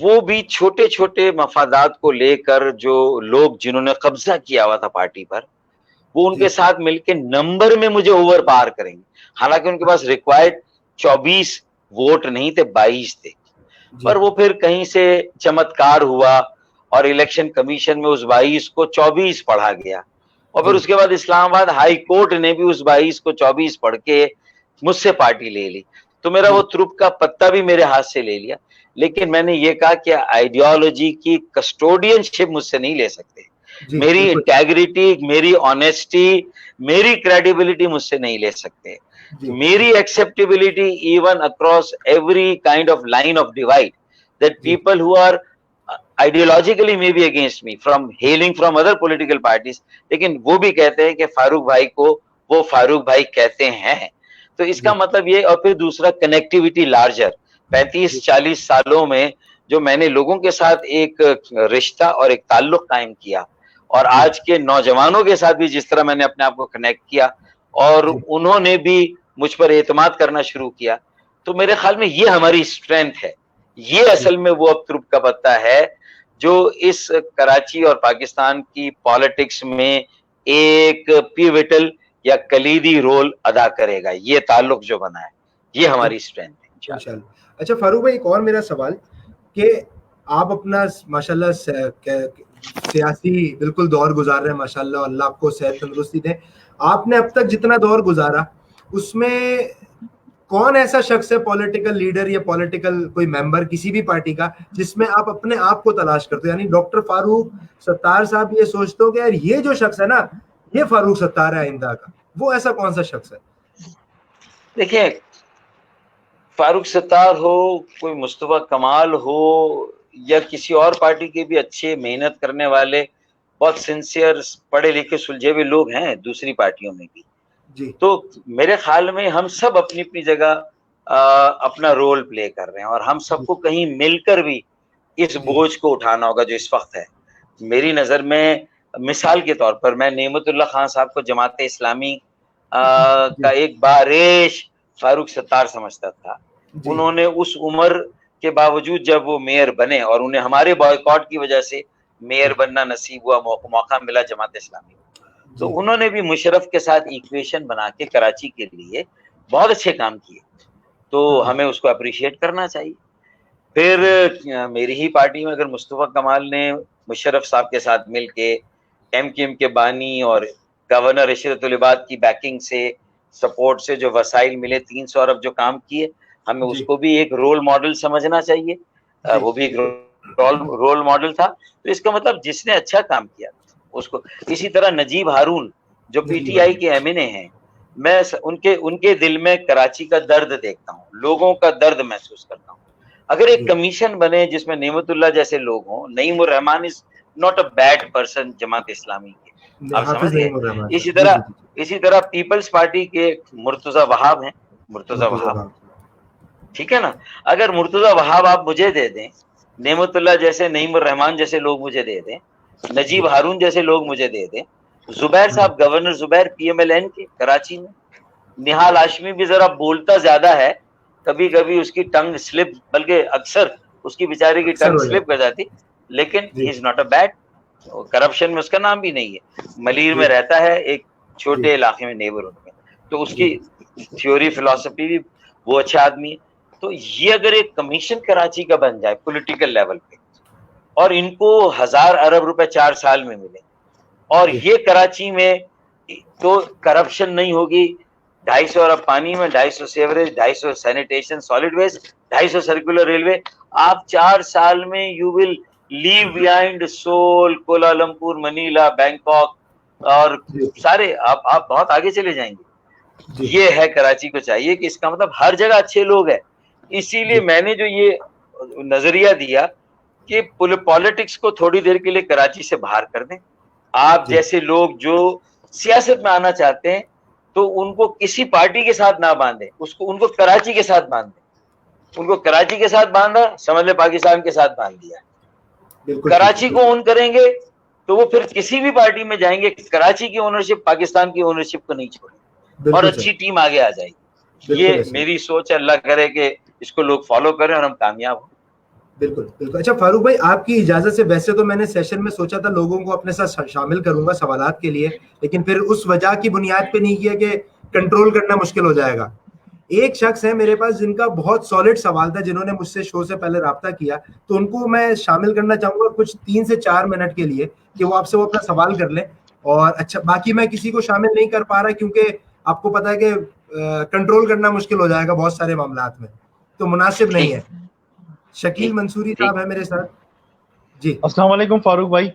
وہ بھی چھوٹے چھوٹے مفادات کو لے کر جو لوگ جنہوں نے قبضہ کیا ہوا تھا پارٹی پر وہ ان کے ساتھ مل کے نمبر میں مجھے اوور پار کریں گے. حالانکہ ان کے پاس ریکوائرڈ 24 ووٹ نہیں تھے، 22 تھے، پر وہ پھر کہیں سے چمتکار ہوا اور الیکشن کمیشن میں اس 22 کو 24 پڑھا گیا، اور پھر اس کے بعد اسلام آباد ہائی کورٹ نے بھی اس 22 کو 24 پڑھ کے مجھ سے پارٹی لے لی. تو میرا وہ ترپ کا پتا بھی میرے ہاتھ سے لے لیا. لیکن میں نے یہ کہا کہ آئیڈیالوجی کی کسٹوڈین شپ مجھ سے نہیں لے سکتے. میری انٹیگریٹی، میری آنیسٹی، میری کریڈیبلٹی مجھ سے نہیں لے سکتے. میری acceptability even across every kind of line of divide that people who are ideologically may be against me from hailing from other political parties، لیکن وہ بھی کہتے ہیں کہ فاروق بھائی کو وہ فاروق بھائی کہتے ہیں. تو اس کا مطلب یہ. اور پھر دوسرا کنیکٹیوٹی لارجر. 35-40 سالوں میں جو میں نے لوگوں کے ساتھ ایک رشتہ اور ایک تعلق قائم کیا، اور آج کے نوجوانوں کے ساتھ بھی جس طرح میں نے اپنے آپ کو کنیکٹ کیا اور انہوں نے بھی مجھ پر اعتماد کرنا شروع کیا، تو میرے خیال میں یہ ہماری اسٹرینتھ ہے. یہ اصل میں وہ اب ترپ کا پتا ہے جو اس کراچی اور پاکستان کی پالیٹکس میں ایک پیوٹل یا کلیدی رول ادا کرے گا. یہ تعلق جو بنا ہے یہ ہماری اسٹرینتھ ہے انشاءاللہ. اچھا فاروق بھائی، ایک اور میرا سوال کہ آپ اپنا ماشاءاللہ سیاسی بالکل دور گزار رہے ہیں، ماشاءاللہ اللہ آپ کو صحت تندرستی دے. آپ نے اب تک جتنا دور گزارا اس میں کون ایسا شخص ہے، پولیٹیکل لیڈر یا پولیٹیکل کوئی ممبر کسی بھی پارٹی کا، جس میں آپ اپنے آپ کو تلاش کرتے ہو؟ یعنی ڈاکٹر فاروق ستار صاحب یہ سوچتے ہو کہ یار یہ جو شخص ہے نا، یہ فاروق ستار ہے آئندہ کا، وہ ایسا کون سا شخص ہے؟ دیکھیں، فاروق ستار ہو، کوئی مصطفیٰ کمال ہو، یا کسی اور پارٹی کے بھی اچھے محنت کرنے والے بہت سنسیئر پڑھے لکھے سلجھے ہوئے لوگ ہیں دوسری پارٹیوں میں بھی، تو میرے خیال میں ہم سب اپنی اپنی جگہ اپنا رول پلے کر رہے ہیں، اور ہم سب کو کہیں مل کر بھی اس بوجھ کو اٹھانا ہوگا جو اس وقت ہے. میری نظر میں مثال کے طور پر میں نعمت اللہ خان صاحب کو جماعت اسلامی کا ایک باریش فاروق ستار سمجھتا تھا. انہوں نے اس عمر کے باوجود جب وہ میئر بنے، اور انہیں ہمارے بائیکاٹ کی وجہ سے میئر بننا نصیب ہوا، موقع ملا جماعت اسلامی، تو انہوں نے بھی مشرف کے ساتھ ایکویشن بنا کے کراچی کے لیے بہت اچھے کام کیے. تو ہمیں اس کو اپریشیٹ کرنا چاہیے. پھر میری ہی پارٹی میں اگر مصطفیٰ کمال نے مشرف صاحب کے ساتھ مل کے ایم کیو ایم کے بانی اور گورنر عشرت العباد کی بیکنگ سے، سپورٹ سے جو وسائل ملے، 300 ارب جو کام کیے، ہمیں اس کو بھی ایک رول ماڈل سمجھنا چاہیے. وہ بھی ایک رول ماڈل تھا. تو اس کا مطلب جس نے اچھا کام کیا اس کو. اسی طرح نجیب ہارون جو پی ٹی آئی کے ایم این اے ہیں، میں ان کے دل میں کراچی کا درد دیکھتا ہوں، لوگوں کا درد محسوس کرتا ہوں. اگر ایک کمیشن بنے جس میں نعمت اللہ جیسے لوگ ہوں، Naeem ur Rehman is not a bad person Jamaat Islami کے، آپ سمجھ گئے. اسی طرح پیپلز پارٹی کے مرتضی وہاب ہیں، مرتضی وہاب، ٹھیک ہے نا. اگر مرتضی وہاب آپ مجھے دے دیں، نعمت اللہ جیسے، نعیم الرحمان جیسے لوگ مجھے دے دیں، نجیب ہارون جیسے لوگ مجھے دے دیں، زبیر صاحب، گورنر زبیر پی ایم ایل این کے کراچی میں، نہال ہاشمی بھی ذرا بولتا زیادہ ہے، کبھی کبھی اس کی ٹنگ سلپ، بلکہ اکثر اس کی بیچارے کی ٹنگ سلپ کر جاتی، لیکن he is not a bad. Corruption میں اس کا نام بھی نہیں ہے. ملیر میں رہتا ہے، ایک چھوٹے علاقے میں، نیبرہڈ میں، تو اس کی تھیوری فلسفی بھی وہ اچھا آدمی ہے. تو یہ اگر ایک کمیشن کراچی کا بن جائے پولیٹیکل لیول پہ، اور ان کو 1000 ارب روپے 4 سال میں ملے، اور یہ کراچی میں تو کرپشن نہیں ہوگی، 250 ارب پانی میں، 250 sewerage, 250 sanitation solid waste, 250 circular railway, آپ 4 سال میں you will leave behind Seoul, Kuala Lumpur, Manila, Bangkok, اور سارے آپ بہت آگے چلے جائیں گے. یہ ہے کراچی کو چاہیے کہ اس کا مطلب ہر جگہ اچھے لوگ ہیں. اسی لیے میں نے جو یہ نظریہ دیا کہ پالیٹکس کو تھوڑی دیر کے لیے کراچی سے باہر کر دیں. آپ جیسے لوگ جو سیاست میں آنا چاہتے ہیں تو ان کو کسی پارٹی کے ساتھ نہ باندھیں، ان کو کراچی کے ساتھ باندھیں. ان کو کراچی کے ساتھ باندھا، سمجھ لیں پاکستان کے ساتھ باندھ دیا. کراچی کو اون کریں گے تو وہ پھر کسی بھی پارٹی میں جائیں گے، کراچی کی اونرشپ پاکستان کی اونرشپ کو نہیں چھوڑیں، اور اچھی ٹیم آگے آ جائے گی. یہ میری سوچ ہے. اللہ کرے کہ اس کو لوگ فالو کریں اور ہم کامیاب ہوں. بالکل بالکل. اچھا فاروق بھائی آپ کی اجازت سے ویسے تو میں نے سیشن میں سوچا تھا لوگوں کو اپنے ساتھ شامل کروں گا سوالات کے لیے, لیکن پھر اس وجہ کی بنیاد پہ نہیں کیا کہ کنٹرول کرنا مشکل ہو جائے گا. ایک شخص ہے میرے پاس جن کا بہت سالڈ سوال تھا, جنہوں نے مجھ سے شو سے پہلے رابطہ کیا, تو ان کو میں شامل کرنا چاہوں گا کچھ 3 سے 4 منٹ کے لیے کہ وہ آپ سے وہ اپنا سوال کر لیں. اور اچھا باقی میں کسی کو شامل نہیں کر پا رہا کیونکہ آپ کو پتا ہے کہ کنٹرول کرنا مشکل ہو جائے گا بہت سارے معاملات میں, تو مناسب نہیں ہے. شکیل منصوری صاحب ہے میرے ساتھ. جی السلام علیکم فاروق بھائی.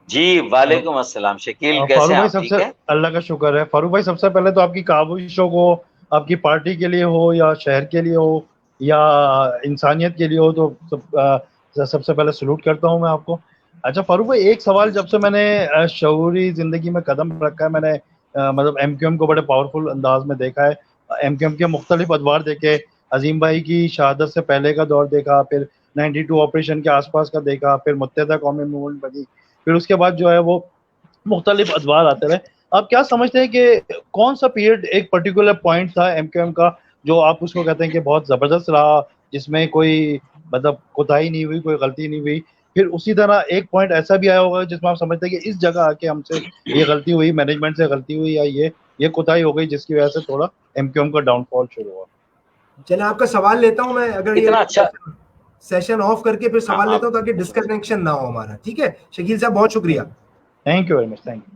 جی وعلیکم السلام. شکیل کیسے فاروق ہیں بھائی آپ؟ سب ٹھیک سے ہے. اللہ کا شکر ہے. فاروق بھائی سب سے پہلے تو آپ کی کاوش شو کو آپ کی پارٹی کے لیے ہو یا شہر کے لیے ہو یا انسانیت کے لیے ہو تو سب سے پہلے سلوٹ کرتا ہوں میں آپ کو. اچھا فاروق بھائی ایک سوال, جب سے میں نے شعوری زندگی میں قدم رکھا ہے میں نے مطلب ایم کیو ایم کو بڑے پاورفل انداز میں دیکھا ہے. ایم کیو ایم کے مختلف ادوار دیکھے, عظیم بھائی کی شہادت سے پہلے کا دور دیکھا, پھر 92 آپریشن کے آس پاس کا دیکھا, پھر متحدہ قومی موومنٹ بنی, پھر اس کے بعد جو ہے وہ مختلف ادوار آتے رہے. آپ کیا سمجھتے ہیں کہ کون سا پیریڈ ایک پرٹیکولر پوائنٹ تھا ایم کیو ایم کا جو آپ اس کو کہتے ہیں کہ بہت زبردست رہا, جس میں کوئی مطلب کوتاہی نہیں ہوئی, کوئی غلطی نہیں ہوئی؟ پھر اسی طرح ایک پوائنٹ ایسا بھی آیا ہوگا جس میں آپ سمجھتے ہیں کہ اس جگہ آ کے ہم سے یہ غلطی ہوئی, مینجمنٹ سے غلطی ہوئی یا یہ کوتاہی ہو گئی جس کی وجہ سے تھوڑا ایم کیو ایم کا ڈاؤن فال شروع ہوا. چلیں آپ کا سوال لیتا ہوں میں, اگر اتنا اچھا سیشن آف کر کے پھر سوال ہاں لیتا ہوں تاکہ ڈسکنیکشن نہ ہو ہمارا. ٹھیک ہے شکیل صاحب, بہت شکریہ. Thank you very much. Thank you.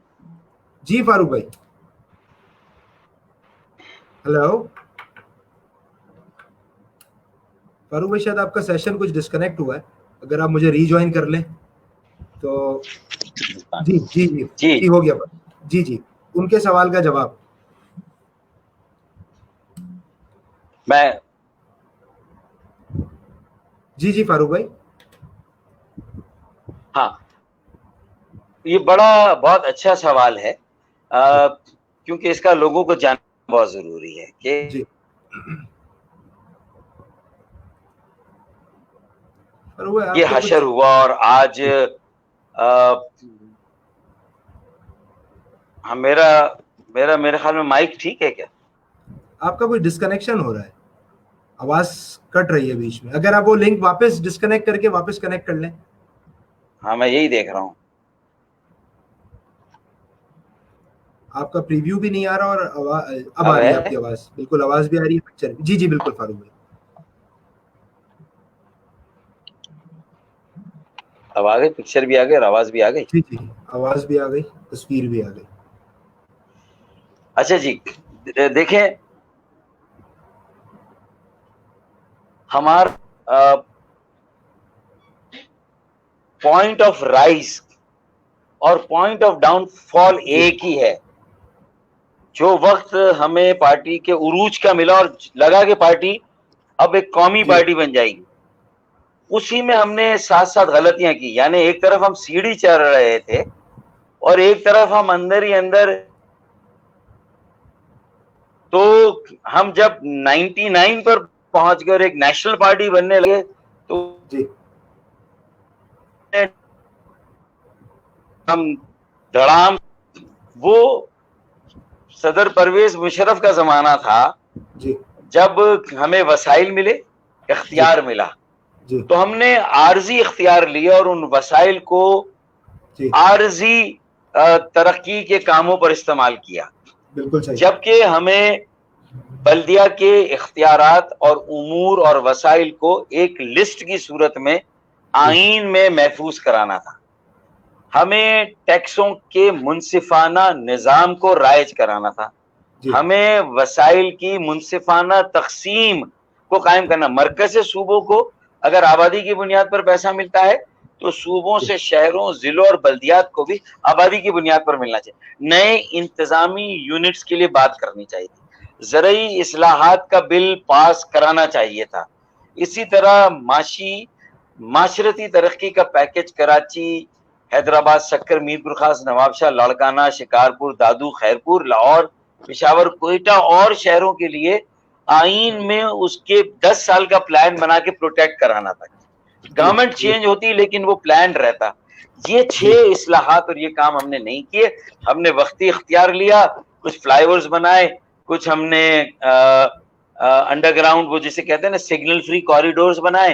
جی فاروق بھائی. ہلو فاروق بھائی, شاید آپ کا سیشن کچھ ڈسکنیکٹ ہوا ہے, اگر آپ مجھے ری جوائن کر لیں تو. جی جی جی جی ہو گیا. جی جی ان کے سوال کا جواب. میں جی جی فاروق بھائی. ہاں یہ بہت اچھا سوال ہے, کیونکہ اس کا لوگوں کو جاننا بہت ضروری ہے کہ جی یہ حشر ہوا اور آج میرے خیال میں مائک ٹھیک ہے کیا؟ آپ کا کوئی ڈسکنیکشن ہو رہا ہے, آواز کٹ رہی ہے بیچ میں. اگر آپ وہ لنک واپس ڈسکنیکٹ کر کے واپس کنیکٹ کر لیں. ہاں میں یہی دیکھ رہا ہوں. آپ کا پریویو بھی نہیں آ رہا اور اب آ رہی ہے آپ کی آواز. بالکل آواز بھی آ رہی ہے, پکچر بھی. جی جی بالکل فاروق بھائی. اب آ گئی, پکچر بھی آ گئی اور آواز بھی آ گئی. جی جی آواز بھی آ گئی, تصویر بھی آ گئی. اچھا جی دیکھیں, ہمارا پوائنٹ آف رائز اور پوائنٹ آف ڈاؤن فال ایک ہی ہے. جو وقت ہمیں پارٹی کے عروج کا ملا اور لگا کہ پارٹی اب ایک قومی پارٹی بن جائے گی, اسی میں ہم نے ساتھ ساتھ غلطیاں کی. یعنی ایک طرف ہم سیڑھی چڑھ رہے تھے اور ایک طرف ہم اندر ہی اندر, تو ہم جب 99 پر پہنچ کر ایک نیشنل پارٹی بننے لگے تو ہم دھڑام, وہ صدر پرویز مشرف کا زمانہ تھا جب ہمیں وسائل ملے, اختیار ملا, تو ہم نے عارضی اختیار لیا اور ان وسائل کو عارضی ترقی کے کاموں پر استعمال کیا. جبکہ ہمیں بلدیہ کے اختیارات اور امور اور وسائل کو ایک لسٹ کی صورت میں آئین میں محفوظ کرانا تھا. ہمیں ٹیکسوں کے منصفانہ نظام کو رائج کرانا تھا. ہمیں وسائل کی منصفانہ تقسیم کو قائم کرنا. مرکز سے صوبوں کو اگر آبادی کی بنیاد پر پیسہ ملتا ہے تو صوبوں سے شہروں, ضلعوں اور بلدیات کو بھی آبادی کی بنیاد پر ملنا چاہیے. نئے انتظامی یونٹس کے لیے بات کرنی چاہیے تھی. زرعی اصلاحات کا بل پاس کرانا چاہیے تھا. اسی طرح معاشرتی ترقی کا پیکج کراچی, حیدرآباد, سکر, میرپور خاص, نواب شاہ, لاڑکانہ, شکارپور, دادو, خیرپور, لاہور, پشاور, کوئٹہ اور شہروں کے لیے آئین میں اس کے 10 سال کا پلان بنا کے پروٹیکٹ کرانا تھا. گورنمنٹ چینج ہوتی لیکن وہ پلان رہتا. یہ 6 اصلاحات اور یہ کام ہم نے نہیں کیے. ہم نے وقتی اختیار لیا, کچھ فلائی اوورز بنائے, کچھ ہم نے انڈر گراؤنڈ وہ جسے کہتے ہیں نا سگنل فری کوریڈورز بنائے,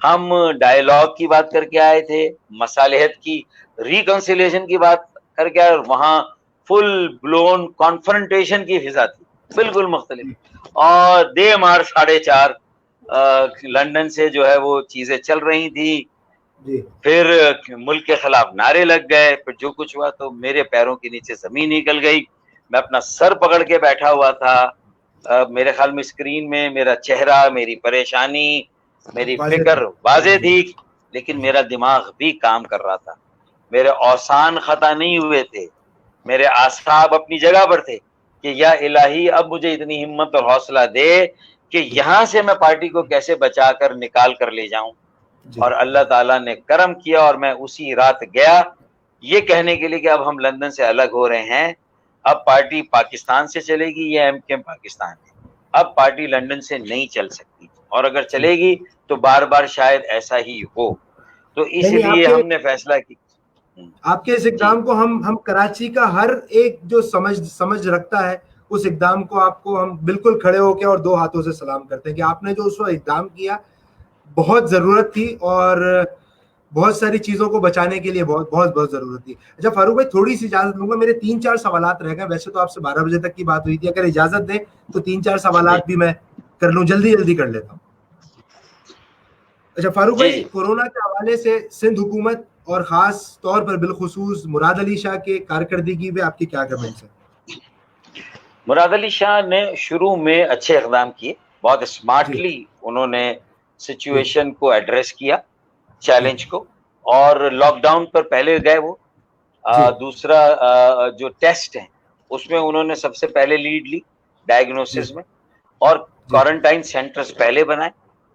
ہم ڈائلاگ کی بات کر کے آئے تھے, مصالحت کی ریکنسیلیشن کی بات کر کے آئے, اور وہاں فل بلون کانفرنٹیشن کی فضا تھی, بالکل مختلف. اور دے مار 4:30 لندن سے جو ہے وہ چیزیں چل رہی تھی. پھر ملک کے خلاف نعرے لگ گئے, پھر جو کچھ ہوا تو میرے پیروں کے نیچے زمین نکل گئی. میں اپنا سر پکڑ کے بیٹھا ہوا تھا. میرے خیال میں اسکرین میں میرا چہرہ, میری پریشانی, میری فکر واضح تھی, لیکن میرا دماغ بھی کام کر رہا تھا. میرے اوسان خطا نہیں ہوئے تھے, میرے اعصاب اپنی جگہ پر تھے کہ یا الہی اب مجھے اتنی ہمت اور حوصلہ دے کہ یہاں سے میں پارٹی کو کیسے بچا کر نکال کر لے جاؤں. اور اللہ تعالیٰ نے کرم کیا اور میں اسی رات گیا یہ کہنے کے لیے کہ اب ہم لندن سے الگ ہو رہے ہیں, اب پارٹی پاکستان سے چلے گی, یہ MKM پاکستان ہے, اب پارٹی لندن سے نہیں چل سکتی, اور اگر چلے گی تو بار بار شاید ایسا ہی ہو. تو اس لیے ہم نے فیصلہ کی. آپ کے اس اقدام کو ہم کراچی کا ہر ایک جو سمجھ رکھتا ہے اس اقدام کو آپ کو ہم بالکل کھڑے ہو کے اور 2 ہاتھوں سے سلام کرتے ہیں کہ آپ نے جو اس وقت اقدام کیا بہت ضرورت تھی, اور بہت ساری چیزوں کو بچانے کے لیے بہت بہت بہت ضرورت تھی. اچھا فاروق بھائی, تھوڑی سی اجازت لوں گا, میرے 3-4 سوالات رہ گئے. ویسے تو آپ سے 12 بجے تک کی بات ہوئی تھی, اگر اجازت دیں تو 3-4 سوالات بھی میں کر لوں, جلدی کر لیتا ہوں. اچھا فاروق بھائی, کورونا کے حوالے سے سندھ حکومت اور خاص طور پر بالخصوص مراد علی شاہ کے کارکردگی پہ آپ کی کیا کمنٹس ہیں؟ مراد علی شاہ نے شروع میں اچھے اقدام کیے, بہت اسمارٹلی انہوں نے سچویشن کو ایڈریس کیا, چیلنج کو, اور لاک ڈاؤن پر پہلے گئے وہ. دوسرا جو ٹیسٹ ہیں اس میں انہوں نے سب سے پہلے لیڈ لی ڈائگنوسس میں, اور کوارنٹائن سینٹرز پہلے بنائے,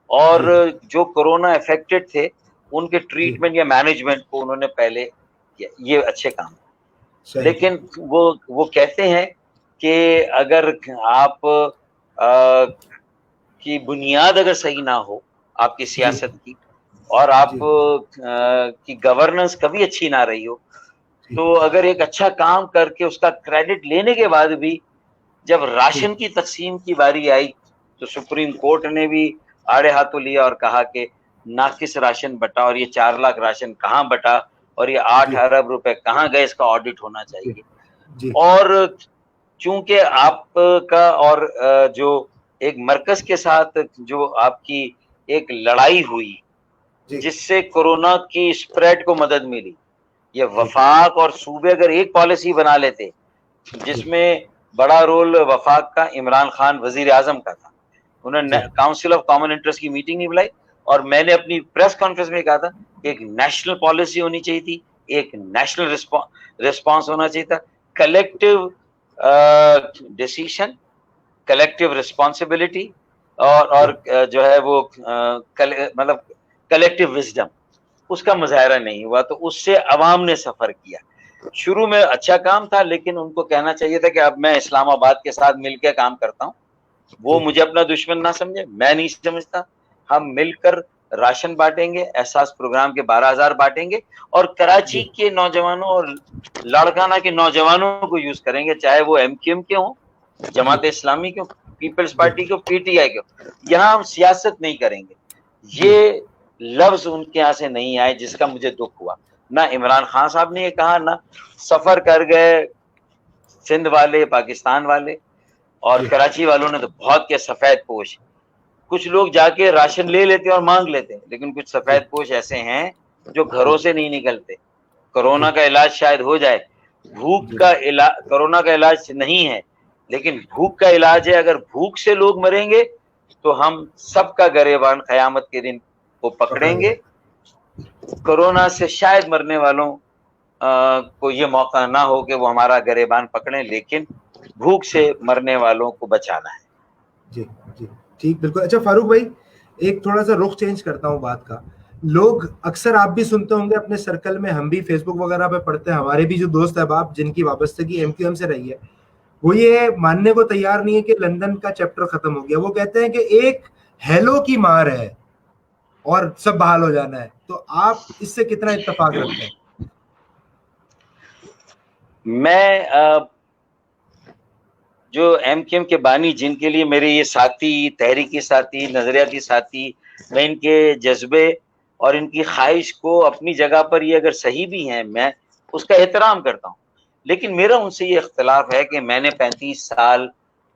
اور جو کورونا افیکٹڈ تھے ان کے ٹریٹمنٹ یا مینجمنٹ کو انہوں نے پہلے کیا. یہ اچھے کام ہیں. لیکن وہ کہتے ہیں کہ اگر آپ کی بنیاد اگر صحیح نہ ہو آپ کی سیاست کی, اور آپ کی گورننس کبھی اچھی نہ رہی ہو, تو اگر ایک اچھا کام کر کے اس کا کریڈٹ لینے کے بعد بھی جب راشن کی تقسیم کی باری آئی تو سپریم کورٹ نے بھی آڑے ہاتھوں لیا اور کہا کہ ناقص راشن بٹا, اور یہ 4 لاکھ راشن کہاں بٹا, اور یہ 8 ارب روپے کہاں گئے, اس کا آڈٹ ہونا چاہیے. اور چونکہ آپ کا اور جو ایک مرکز کے ساتھ جو آپ کی ایک لڑائی ہوئی جس سے کورونا کی اسپریڈ کو مدد ملی, یہ وفاق اور صوبے اگر ایک پالیسی بنا لیتے, جس میں بڑا رول وفاق کا عمران خان وزیر اعظم کا تھا, انہوں نے کاؤنسل آف کامن انٹرسٹ کی میٹنگ نہیں بلائی, اور میں نے اپنی پریس کانفرنس میں کہا تھا کہ ایک نیشنل پالیسی ہونی چاہیے تھی, ایک نیشنل ریسپانس ہونا چاہیے تھا, کلیکٹیو ڈیسیشن, کلیکٹیو ریسپانسبلٹی, اور جو ہے وہ مطلب کلیکٹیو وزڈم, اس کا مظاہرہ نہیں ہوا. تو اس سے عوام نے سفر کیا. شروع میں اچھا کام تھا, لیکن ان کو کہنا چاہیے تھا کہ اب میں اسلام آباد کے ساتھ مل کے کام کرتا ہوں, وہ مجھے اپنا دشمن نہ سمجھے, میں نہیں سمجھتا. ہم مل کر راشن بانٹیں گے, احساس پروگرام کے 12,000 بانٹیں گے, اور کراچی کے نوجوانوں اور لاڑکانہ کے نوجوانوں کو یوز کریں گے, چاہے وہ MKM کے ہوں, جماعت اسلامی کے, پیپلز پارٹی کے, PTI کے. یہاں ہم سیاست نہیں کریں گے. یہ لفظ ان کے یہاں سے نہیں آئے, جس کا مجھے دکھ ہوا. نہ عمران خان صاحب نے یہ کہا, نہ سفر کر گئے سندھ والے, پاکستان والے, اور کراچی والوں نے تو بہت کیا سفید پوش. کچھ لوگ جا کے راشن لے لیتے اور مانگ لیتے, لیکن کچھ سفید پوش ایسے ہیں جو گھروں سے نہیں نکلتے. کورونا کا علاج شاید ہو جائے, بھوک کا علاج, کورونا کا علاج نہیں ہے لیکن بھوک کا علاج ہے. اگر بھوک سے لوگ مریں گے تو ہم سب کا گریبان قیامت کے دن کو پکڑیں گے. کورونا سے شاید مرنے والوں کو یہ موقع نہ ہو کہ وہ ہمارا گریبان پکڑیں, لیکن بھوک سے مرنے والوں کو بچانا ہے. جی ٹھیک, بالکل. اچھا فاروق بھائی, ایک تھوڑا سا رخ چینج کرتا ہوں بات کا. لوگ اکثر, آپ بھی سنتے ہوں گے اپنے سرکل میں, ہم بھی فیس بک وغیرہ پہ پڑھتے ہیں, ہمارے بھی جو دوست احباب جن کی وابستگی MQM سے رہی ہے, وہ یہ ماننے کو تیار نہیں ہے کہ لندن کا چیپٹر ختم ہو گیا. وہ کہتے ہیں کہ ایک ہیلو کی مار ہے اور سب بحال ہو جانا ہے. تو آپ اس سے کتنا اتفاق رکھتے ہیں؟ میں جو MQM کے بانی, جن کے لیے میرے یہ ساتھی, تحریکی ساتھی, نظریاتی ساتھی, میں ان کے جذبے اور ان کی خواہش کو اپنی جگہ پر یہ اگر صحیح بھی ہیں میں اس کا احترام کرتا ہوں، لیکن میرا ان سے یہ اختلاف ہے کہ میں نے 35 سال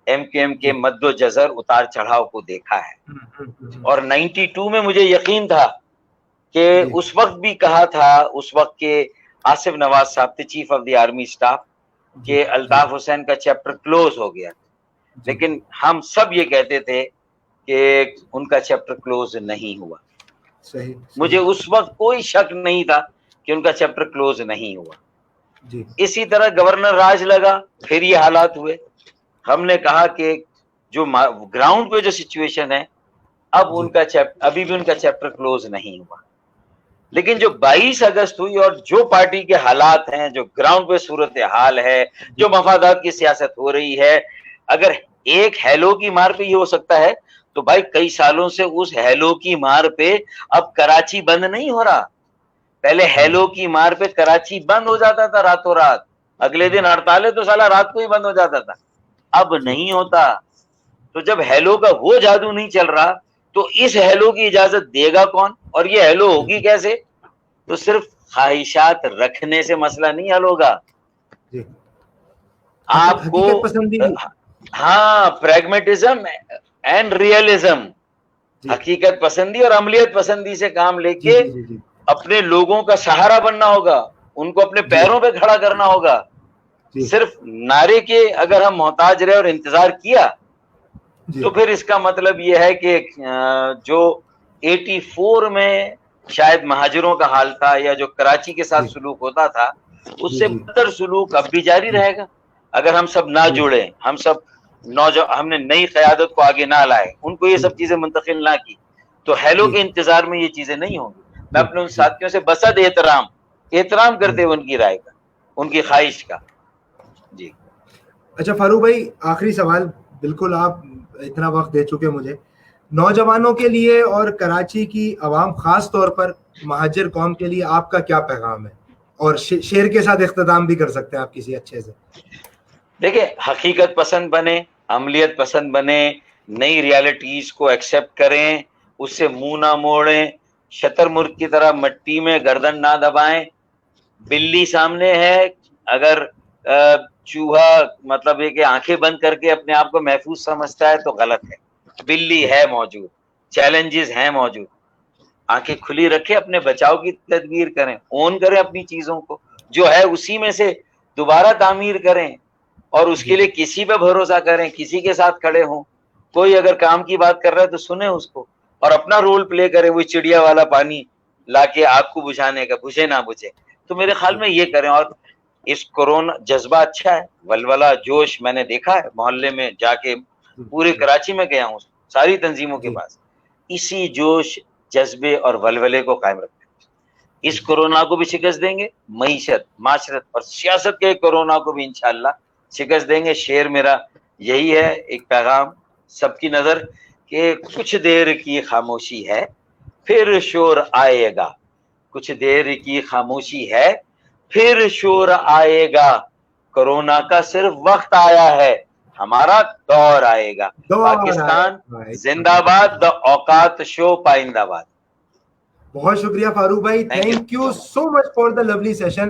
ایم کیو ایم کے مد و جزر اتار چڑھاؤ کو دیکھا ہے، اور 92 میں مجھے یقین تھا کہ اس وقت بھی کہا تھا اس وقت کے آصف نواز صاحب تھے chief of the army staff کہ الطاف حسین کا چیپٹر کلوز ہو گیا، لیکن ہم سب یہ کہتے تھے کہ ان کا چیپٹر کلوز نہیں ہوا۔ مجھے اس وقت کوئی شک نہیں تھا کہ ان کا چیپٹر کلوز نہیں ہوا۔ اسی طرح گورنر راج لگا، پھر یہ حالات ہوئے، ہم نے کہا کہ جو گراؤنڈ پہ جو سچویشن ہے ابھی بھی ان کا چیپٹر کلوز نہیں ہوا، لیکن جو 22 اگست ہوئی اور جو پارٹی کے حالات ہیں، جو گراؤنڈ پہ صورتحال ہے، جو مفادات کی سیاست ہو رہی ہے، اگر ایک ہیلو کی مار پہ یہ ہو سکتا ہے تو بھائی کئی سالوں سے اس ہیلو کی مار پہ اب کراچی بند نہیں ہو رہا۔ پہلے ہیلو کی مار پہ کراچی بند ہو جاتا تھا راتوں رات، اگلے دن ہڑتال ہے تو سالہ رات کو ہی بند ہو جاتا تھا، اب نہیں ہوتا۔ تو جب ہیلو کا وہ جادو نہیں چل رہا تو اس ہیلو کی اجازت دے گا کون، اور یہ ہیلو ہوگی کیسے؟ تو صرف خواہشات رکھنے سے مسئلہ نہیں حل ہوگا، آپ کو ہاں پریگمیٹزم اینڈ ریئلزم، حقیقت پسندی اور عملیت پسندی سے کام لے کے اپنے لوگوں کا سہارا بننا ہوگا، ان کو اپنے پیروں پہ کھڑا کرنا ہوگا۔ صرف نعرے کے اگر ہم محتاج رہے اور انتظار کیا تو پھر اس کا مطلب یہ ہے کہ جو 84 میں شاید مہاجروں کا حال تھا یا جو کراچی کے ساتھ سلوک ہوتا تھا اس سے بدتر سلوک اب بھی جاری رہے گا اگر ہم سب نہ جڑے، ہم نے نئی قیادت کو آگے نہ لائے، ان کو یہ سب چیزیں منتقل نہ کی، تو ہیلو کے انتظار میں یہ چیزیں نہیں ہوں گی۔ میں اپنے ان ساتھیوں سے بسد احترام کرتے ہوئے ان کی رائے کا، ان کی خواہش کا۔ جی اچھا فاروق بھائی، آخری سوال، بالکل آپ اتنا وقت دے چکے مجھے، نوجوانوں کے لیے اور کراچی کی عوام خاص طور پر مہاجر قوم کے لیے آپ کا کیا پیغام ہے؟ اور شعر کے ساتھ اختتام بھی کر سکتے ہیں آپ کسی اچھے سے۔ دیکھیں، حقیقت پسند بنے، عملیت پسند بنے، نئی ریالٹیز کو ایکسیپٹ کریں، اس سے منہ نہ موڑیں، شتر مرغ کی طرح مٹی میں گردن نہ دبائیں۔ بلی سامنے ہے، اگر چوہا مطلب یہ کہ آنکھیں بند کر کے اپنے آپ کو محفوظ سمجھتا ہے تو غلط ہے۔ بلی ہے موجود، چیلنجز ہیں موجود، آنکھیں کھلی رکھیں، اپنے بچاؤ کی تدبیر کریں، اون کریں اپنی چیزوں کو، جو ہے اسی میں سے دوبارہ تعمیر کریں، اور اس کے لیے کسی پہ بھروسہ کریں، کسی کے ساتھ کھڑے ہوں۔ کوئی اگر کام کی بات کر رہا ہے تو سنیں اس کو اور اپنا رول پلے کریں، وہ چڑیا والا پانی لا کے آگ کو بجھانے کا، بجھے نہ بجھے۔ تو میرے خیال میں یہ کریں۔ اور اس کورونا جذبہ اچھا ہے، ولولہ جوش میں نے دیکھا ہے، محلے میں جا کے پورے کراچی میں گیا ہوں ساری تنظیموں کے پاس، اسی جوش جذبے اور ولولے کو قائم رکھیں۔ اس کورونا کو بھی شکست دیں گے، معیشت، معاشرت اور سیاست کے کورونا کو بھی انشاءاللہ شکست دیں گے۔ شعر میرا یہی ہے، ایک پیغام سب کی نظر کہ کچھ دیر کی خاموشی ہے پھر شور آئے گا، کچھ دیر کی خاموشی ہے پھر شور آئے گا، کورونا کا صرف وقت آیا ہے، ہمارا دور آئے گا۔ پاکستان زندہ باد، دا اوقات شو پائندہ باد۔ بہت شکریہ فاروق بھائی، thank you so much for the lovely session,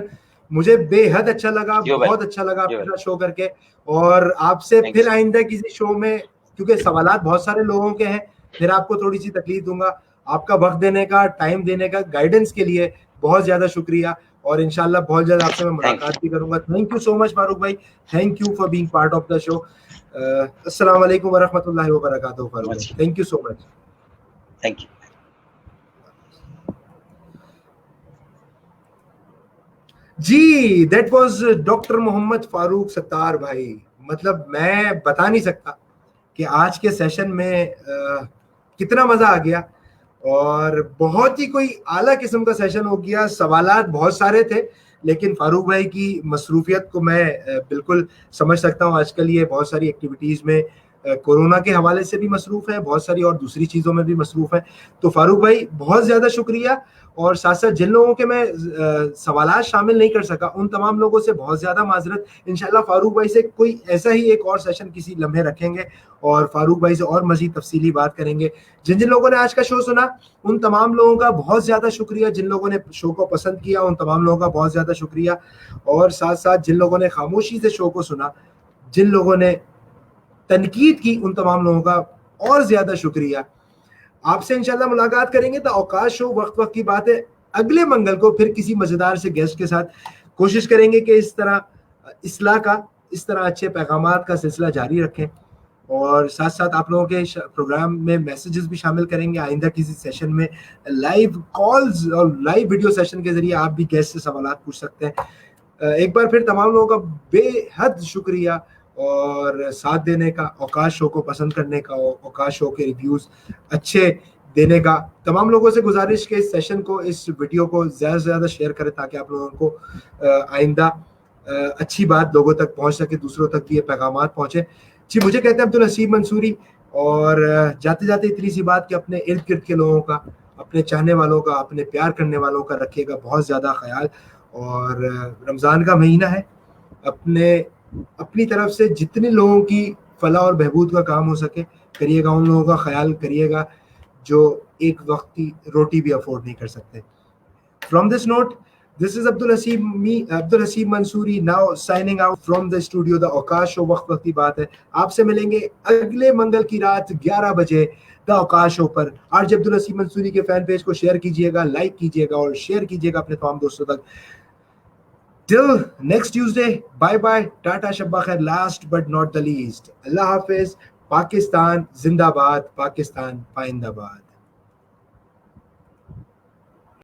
مجھے بے حد اچھا لگا، بہت اچھا لگا آپ کا شو کر کے، اور آپ سے پھر آئندہ کسی شو میں، کیونکہ سوالات بہت سارے لوگوں کے ہیں، پھر آپ کو تھوڑی سی تکلیف دوں گا۔ آپ کا وقت دینے کا، ٹائم دینے کا، گائیڈنس کے لیے بہت زیادہ شکریہ، اور انشاءاللہ بہت جلد آپ سے میں ملاقات بھی کروں گا۔ Thank you so much Farooq بھائی، thank you for being part of the show. السلام علیکم ورحمۃ اللہ وبرکاتہ فاروق بھائی، thank you so much. Thank you. جی that was doctor Muhammad Farooq Sattar بھائی، مطلب میں بتا نہیں سکتا کہ آج کے سیشن میں کتنا مزہ آ گیا، اور بہت ہی کوئی اعلیٰ قسم کا سیشن ہو گیا۔ سوالات بہت سارے تھے، لیکن فاروق بھائی کی مصروفیت کو میں بالکل سمجھ سکتا ہوں، آج کل یہ بہت ساری ایکٹیویٹیز میں کورونا کے حوالے سے بھی مصروف ہیں, بہت ساری اور دوسری چیزوں میں بھی مصروف ہیں. تو فاروق بھائی بہت زیادہ شکریہ, اور ساتھ ساتھ جن لوگوں کے میں سوالات شامل نہیں کر سکا ان تمام لوگوں سے بہت زیادہ معذرت. انشاءاللہ فاروق بھائی سے کوئی ایسا ہی ایک اور سیشن کسی لمحے رکھیں گے اور فاروق بھائی سے اور مزید تفصیلی بات کریں گے. جن جن لوگوں نے آج کا شو سنا ان تمام لوگوں کا بہت زیادہ شکریہ, جن لوگوں نے شو کو پسند کیا ان تمام لوگوں کا بہت زیادہ شکریہ, اور ساتھ ساتھ جن لوگوں نے خاموشی سے شو کو سنا, جن لوگوں نے تنقید کی ان تمام لوگوں کا اور زیادہ شکریہ. آپ سے انشاءاللہ ملاقات کریں گے تو اوقات شو وقت وقت کی بات ہے اگلے منگل کو پھر کسی مزیدار سے گیسٹ کے ساتھ. کوشش کریں گے کہ اس طرح اصلاح کا, اس طرح اچھے پیغامات کا سلسلہ جاری رکھیں, اور ساتھ ساتھ آپ لوگوں کے پروگرام میں میسیجز بھی شامل کریں گے. آئندہ کسی سیشن میں لائیو کالز اور لائیو ویڈیو سیشن کے ذریعے آپ بھی گیسٹ سے سوالات پوچھ سکتے ہیں. ایک بار پھر تمام لوگوں کا بے حد شکریہ, اور ساتھ دینے کا, اوقات شو کو پسند کرنے کا, اوقات شو کے ریویوز اچھے دینے کا. تمام لوگوں سے گزارش کہ اس سیشن کو, اس ویڈیو کو زیادہ سے زیادہ شیئر کریں تاکہ آپ لوگوں کو آئندہ اچھی بات لوگوں تک پہنچ سکے, دوسروں تک بھی یہ پیغامات پہنچے. جی مجھے کہتے ہیں عبدالحسیب منصوری, اور جاتے جاتے اتنی سی بات کہ اپنے ارد گرد کے لوگوں کا, اپنے چاہنے والوں کا, اپنے پیار کرنے والوں کا رکھیے گا بہت زیادہ خیال. اور رمضان کا مہینہ ہے, اپنی طرف سے جتنے لوگوں کی فلاح اور بہبود کا کام ہو سکے کریے گا, ان لوگوں کا خیال کریے گا جو ایک وقت کی روٹی بھی افورڈ نہیں کر سکتے. From this note, this is Abdul Haseeb Mansoori now signing out from the studio. The اوقات شو وقت وقت کی بات ہے. آپ سے ملیں گے اگلے منگل کی رات 11 بجے دا اوقات شو پر. آج عبد الحسیب منصوری کے فین پیج کو شیئر کیجیے گا, لائک کیجیے گا اور شیئر کیجیے گا اپنے تمام دوستوں تک. Till next Tuesday, bye bye, Tata Shabba Khair, last but not the least. Allah Hafiz, Pakistan Zindabad, Pakistan Paindabad.